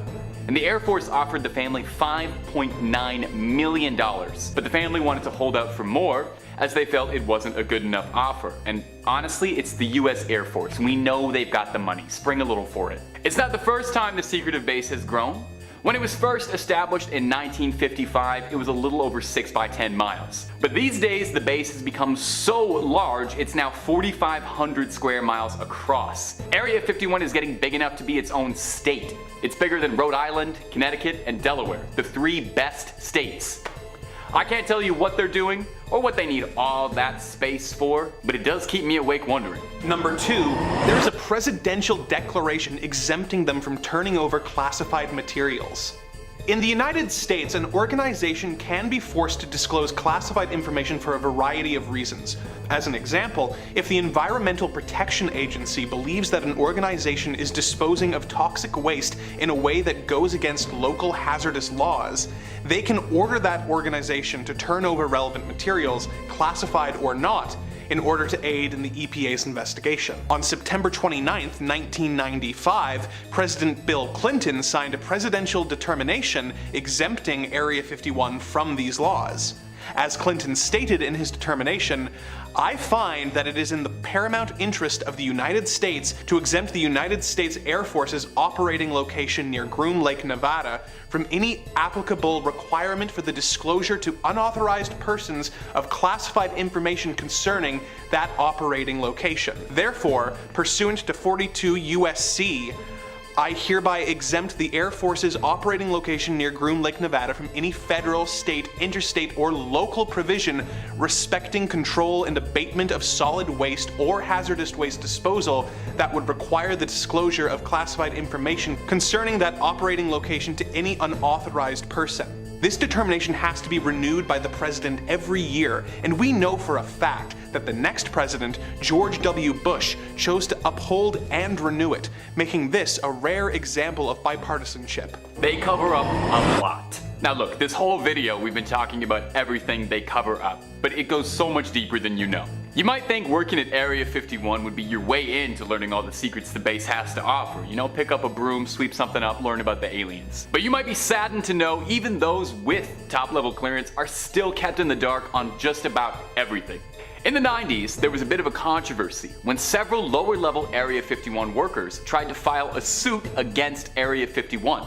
and the Air Force offered the family $5.9 million. But the family wanted to hold out for more as they felt it wasn't a good enough offer. And honestly, it's the US Air Force. We know they've got the money. Spring a little for it. It's not the first time the secretive base has grown. When it was first established in 1955, it was a little over 6 by 10 miles. But these days, the base has become so large, it's now 4,500 square miles across. Area 51 is getting big enough to be its own state. It's bigger than Rhode Island, Connecticut, and Delaware, the 3 best states. I can't tell you what they're doing or what they need all that space for, but it does keep me awake wondering. Number 2, there is a presidential declaration exempting them from turning over classified materials. In the United States, an organization can be forced to disclose classified information for a variety of reasons. As an example, if the Environmental Protection Agency believes that an organization is disposing of toxic waste in a way that goes against local hazardous laws, they can order that organization to turn over relevant materials, classified or not, in order to aid in the EPA's investigation. On September 29, 1995, President Bill Clinton signed a presidential determination exempting Area 51 from these laws. As Clinton stated in his determination, "I find that it is in the paramount interest of the United States to exempt the United States Air Force's operating location near Groom Lake, Nevada, from any applicable requirement for the disclosure to unauthorized persons of classified information concerning that operating location. Therefore, pursuant to 42 U.S.C., I hereby exempt the Air Force's operating location near Groom Lake, Nevada from any federal, state, interstate, or local provision respecting control and abatement of solid waste or hazardous waste disposal that would require the disclosure of classified information concerning that operating location to any unauthorized person." This determination has to be renewed by the president every year, and we know for a fact that the next president, George W. Bush, chose to uphold and renew it, making this a rare example of bipartisanship. They cover up a lot. Now look, this whole video we've been talking about everything they cover up, but it goes so much deeper than you know. You might think working at Area 51 would be your way into learning all the secrets the base has to offer. Pick up a broom, sweep something up, learn about the aliens. But you might be saddened to know even those with top-level clearance are still kept in the dark on just about everything. In the 90s, there was a bit of a controversy when several lower-level Area 51 workers tried to file a suit against Area 51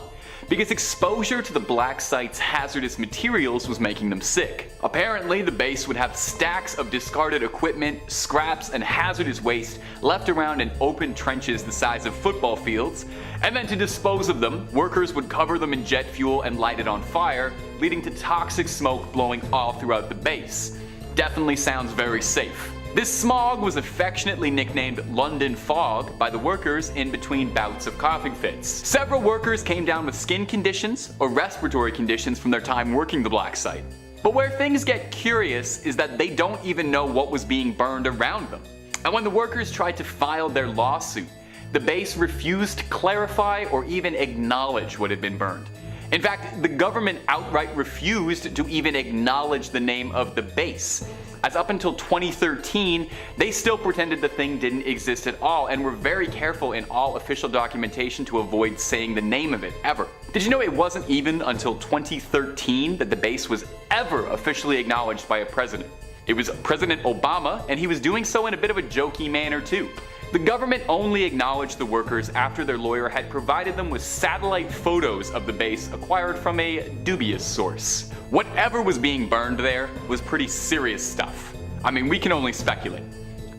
because exposure to the black site's hazardous materials was making them sick. Apparently, the base would have stacks of discarded equipment, scraps, and hazardous waste left around in open trenches the size of football fields, and then to dispose of them, workers would cover them in jet fuel and light it on fire, leading to toxic smoke blowing all throughout the base. Definitely sounds very safe. This smog was affectionately nicknamed London fog by the workers in between bouts of coughing fits. Several workers came down with skin conditions or respiratory conditions from their time working the black site. But where things get curious is that they don't even know what was being burned around them. And when the workers tried to file their lawsuit, the base refused to clarify or even acknowledge what had been burned. In fact, the government outright refused to even acknowledge the name of the base, as up until 2013, they still pretended the thing didn't exist at all and were very careful in all official documentation to avoid saying the name of it ever. Did you know it wasn't even until 2013 that the base was ever officially acknowledged by a president? It was President Obama, and he was doing so in a bit of a jokey manner too. The government only acknowledged the workers after their lawyer had provided them with satellite photos of the base acquired from a dubious source. Whatever was being burned there was pretty serious stuff. I mean, we can only speculate.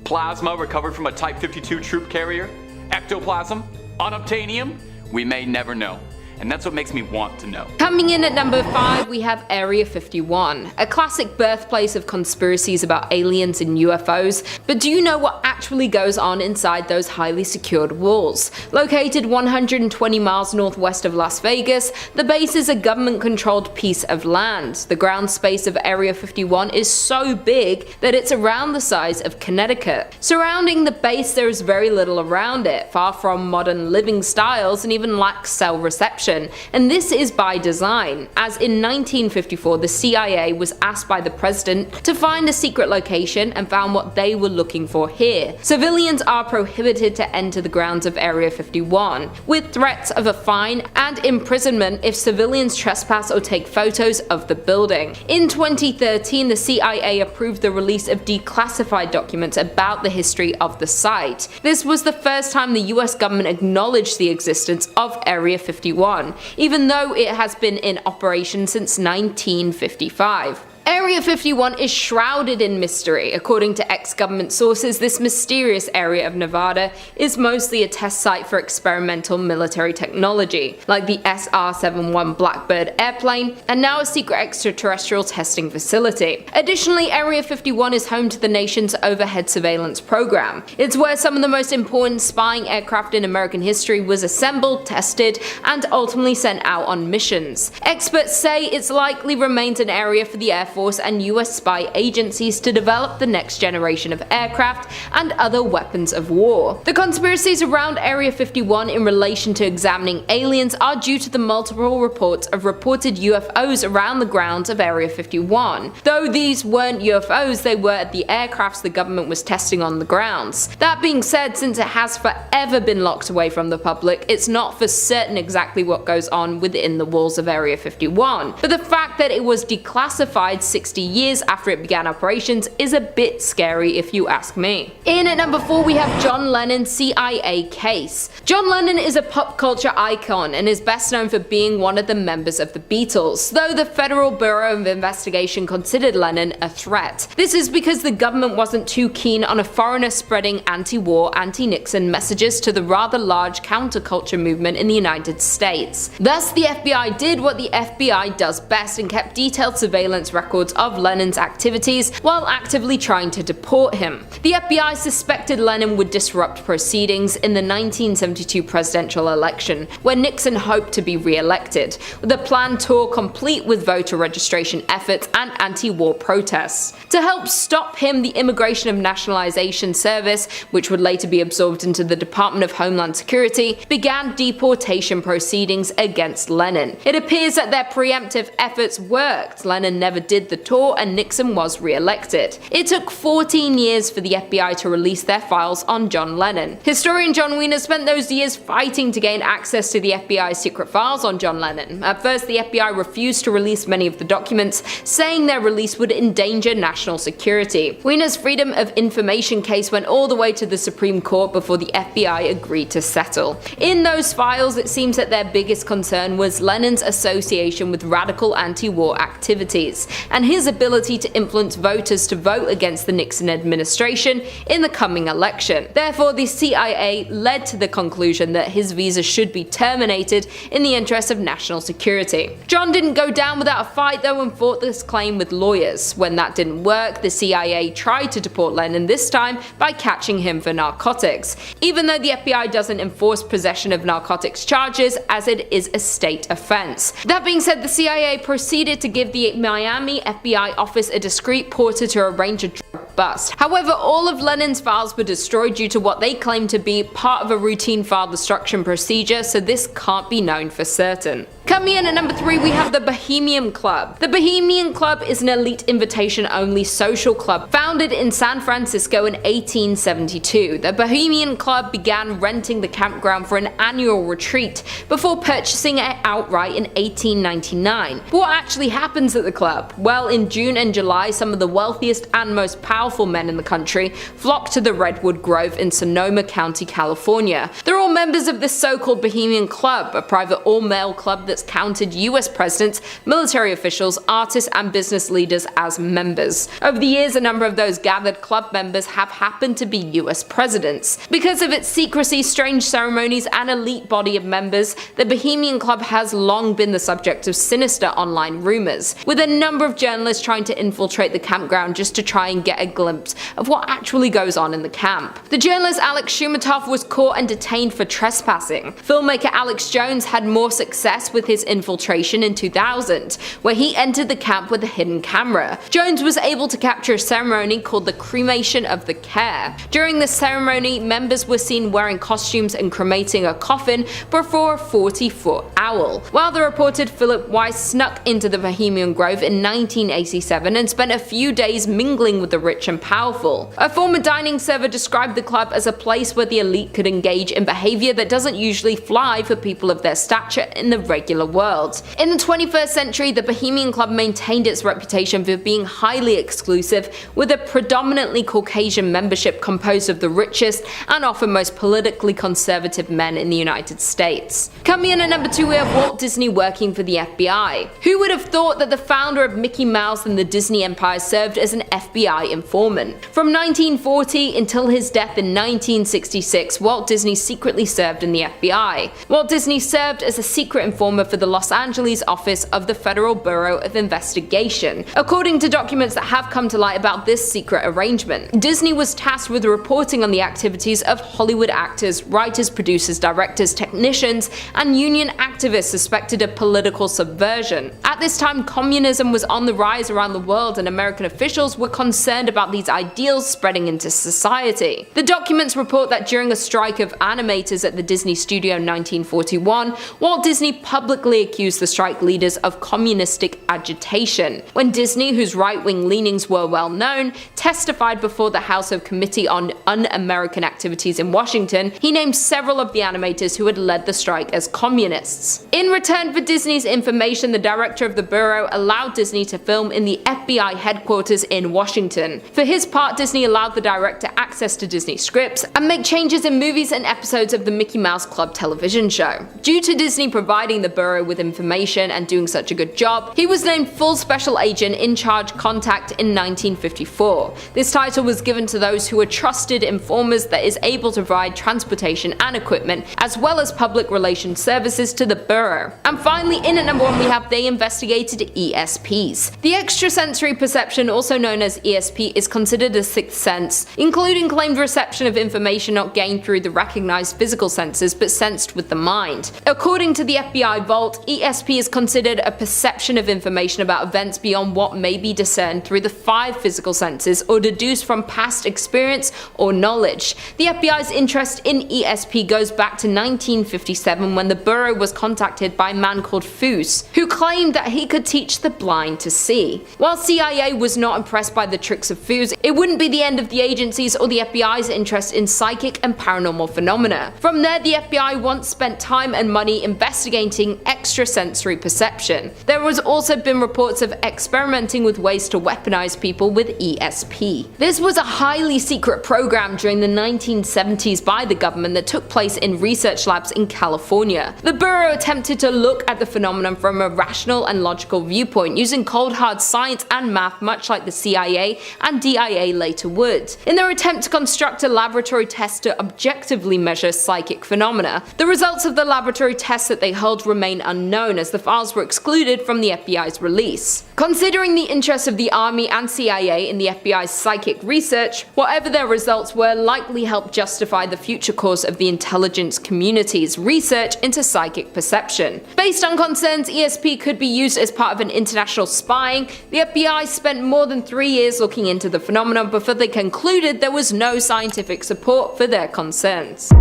Plasma recovered from a Type 52 troop carrier? Ectoplasm? Unobtainium? We may never know. And that's what makes me want to know. Coming in at number 5, we have Area 51, a classic birthplace of conspiracies about aliens and UFOs. But do you know what actually goes on inside those highly secured walls? Located 120 miles northwest of Las Vegas, the base is a government-controlled piece of land. The ground space of Area 51 is so big that it's around the size of Connecticut. Surrounding the base, there is very little around it, far from modern living styles and even lacks cell reception. And this is by design, as in 1954 the CIA was asked by the president to find a secret location and found what they were looking for here. Civilians are prohibited to enter the grounds of Area 51, with threats of a fine and imprisonment if civilians trespass or take photos of the building. In 2013, the CIA approved the release of declassified documents about the history of the site. This was the first time the US government acknowledged the existence of Area 51. Even though it has been in operation since 1955. Area 51 is shrouded in mystery. According to ex-government sources, this mysterious area of Nevada is mostly a test site for experimental military technology, like the SR-71 Blackbird airplane, and now a secret extraterrestrial testing facility. Additionally, Area 51 is home to the nation's overhead surveillance program. It's where some of the most important spying aircraft in American history was assembled, tested, and ultimately sent out on missions. Experts say it's likely remains an area for the Air Force and US spy agencies to develop the next generation of aircraft and other weapons of war. The conspiracies around Area 51 in relation to examining aliens are due to the multiple reports of reported UFOs around the grounds of Area 51. Though these weren't UFOs, they were the aircrafts the government was testing on the grounds. That being said, since it has forever been locked away from the public, it's not for certain exactly what goes on within the walls of Area 51. But the fact that it was declassified 60 years after it began operations is a bit scary if you ask me. In at number 4 we have John Lennon's CIA case. John Lennon is a pop culture icon and is best known for being one of the members of the Beatles, though the Federal Bureau of Investigation considered Lennon a threat. This is because the government wasn't too keen on a foreigner spreading anti-war, anti-Nixon messages to the rather large counterculture movement in the United States. Thus, the FBI did what the FBI does best and kept detailed surveillance records of Lennon's activities while actively trying to deport him. The FBI suspected Lennon would disrupt proceedings in the 1972 presidential election, where Nixon hoped to be re-elected, with a planned tour complete with voter registration efforts and anti-war protests. To help stop him, the Immigration and Nationalization Service, which would later be absorbed into the Department of Homeland Security, began deportation proceedings against Lennon. It appears that their preemptive efforts worked. Lennon never did the tour and Nixon was re-elected. It took 14 years for the FBI to release their files on John Lennon. Historian John Wiener spent those years fighting to gain access to the FBI's secret files on John Lennon. At first, the FBI refused to release many of the documents, saying their release would endanger national security. Wiener's Freedom of Information case went all the way to the Supreme Court before the FBI agreed to settle. In those files, it seems that their biggest concern was Lennon's association with radical anti-war activities. and his ability to influence voters to vote against the Nixon administration in the coming election. Therefore, the CIA led to the conclusion that his visa should be terminated in the interest of national security. John didn't go down without a fight though and fought this claim with lawyers. When that didn't work, the CIA tried to deport Lennon, this time by catching him for narcotics, even though the FBI doesn't enforce possession of narcotics charges as it is a state offense. That being said, the CIA proceeded to give the Miami FBI office a discreet porter to arrange a drug bust. However, all of Lennon's files were destroyed due to what they claimed to be part of a routine file destruction procedure, so this can't be known for certain. Coming in at number 3, we have the Bohemian Club. The Bohemian Club is an elite invitation-only social club founded in San Francisco in 1872. The Bohemian Club began renting the campground for an annual retreat before purchasing it outright in 1899. But what actually happens at the club? Well, in June and July, some of the wealthiest and most powerful men in the country flock to the Redwood Grove in Sonoma County, California. They're all members of this so-called Bohemian Club, a private all-male club that's counted US presidents, military officials, artists, and business leaders as members. Over the years, a number of those gathered club members have happened to be US presidents. Because of its secrecy, strange ceremonies, and elite body of members, the Bohemian Club has long been the subject of sinister online rumors, with a number of journalists trying to infiltrate the campground just to try and get a glimpse of what actually goes on in the camp. The journalist Alex Shumatov was caught and detained for trespassing. Filmmaker Alex Jones had more success with his infiltration in 2000, where he entered the camp with a hidden camera. Jones was able to capture a ceremony called the Cremation of the Care. During the ceremony, members were seen wearing costumes and cremating a coffin before a 40-foot owl. While the reported Philip Weiss snuck into the Bohemian Grove in 1987 and spent a few days mingling with the rich and powerful. A former dining server described the club as a place where the elite could engage in behavior that doesn't usually fly for people of their stature in the regular world. In the 21st century, the Bohemian Club maintained its reputation for being highly exclusive, with a predominantly Caucasian membership composed of the richest and often most politically conservative men in the United States. Coming in at number 2, we have Walt Disney working for the FBI. Who would have thought that the founder of Mickey Mouse and the Disney Empire served as an FBI informant? From 1940 until his death in 1966, Walt Disney secretly served in the FBI. Walt Disney served as a secret informer for the Los Angeles office of the Federal Bureau of Investigation. According to documents that have come to light about this secret arrangement, Disney was tasked with reporting on the activities of Hollywood actors, writers, producers, directors, technicians, and union activists suspected of political subversion. At this time, communism was on the rise around the world, and American officials were concerned about these ideals spreading into society. The documents report that during a strike of animators at the Disney studio in 1941, Walt Disney publicly accused the strike leaders of communistic agitation. When Disney, whose right-wing leanings were well known, testified before the House of Committee on Un-American Activities in Washington, he named several of the animators who had led the strike as communists. In return for Disney's information, the director of the bureau allowed Disney to film in the FBI headquarters in Washington. For his part, Disney allowed the director access to Disney scripts and make changes in movies and episodes of the Mickey Mouse Club television show. Due to Disney providing the bureau with information and doing such a good job, he was named Full Special Agent in Charge Contact in 1954. This title was given to those who were trusted informers that is able to provide transportation and equipment, as well as public relations services to the bureau. And finally, in at number 1, we have they investigated ESPs. The extrasensory perception, also known as ESP, is considered a sixth sense, including claimed reception of information not gained through the recognized physical senses but sensed with the mind. According to the FBI Vault, ESP is considered a perception of information about events beyond what may be discerned through the 5 physical senses or deduced from past experience or knowledge. The FBI's interest in ESP goes back to 1957, when the bureau was contacted by a man called Foose, who claimed that he could teach the blind to see. While CIA was not impressed by the tricks of Foose, it wouldn't be the end of the agency's or the FBI's interest in psychic and paranormal phenomena. From there, the FBI once spent time and money investigating affecting extrasensory perception. There has also been reports of experimenting with ways to weaponize people with ESP. This was a highly secret program during the 1970s by the government that took place in research labs in California. The Bureau attempted to look at the phenomenon from a rational and logical viewpoint, using cold hard science and math much like the CIA and DIA later would, in their attempt to construct a laboratory test to objectively measure psychic phenomena. The results of the laboratory tests that they held remain unknown, as the files were excluded from the FBI's release. Considering the interest of the Army and CIA in the FBI's psychic research, whatever their results were likely helped justify the future course of the intelligence community's research into psychic perception. Based on concerns ESP could be used as part of an international spying, the FBI spent more than 3 years looking into the phenomenon before they concluded there was no scientific support for their concerns.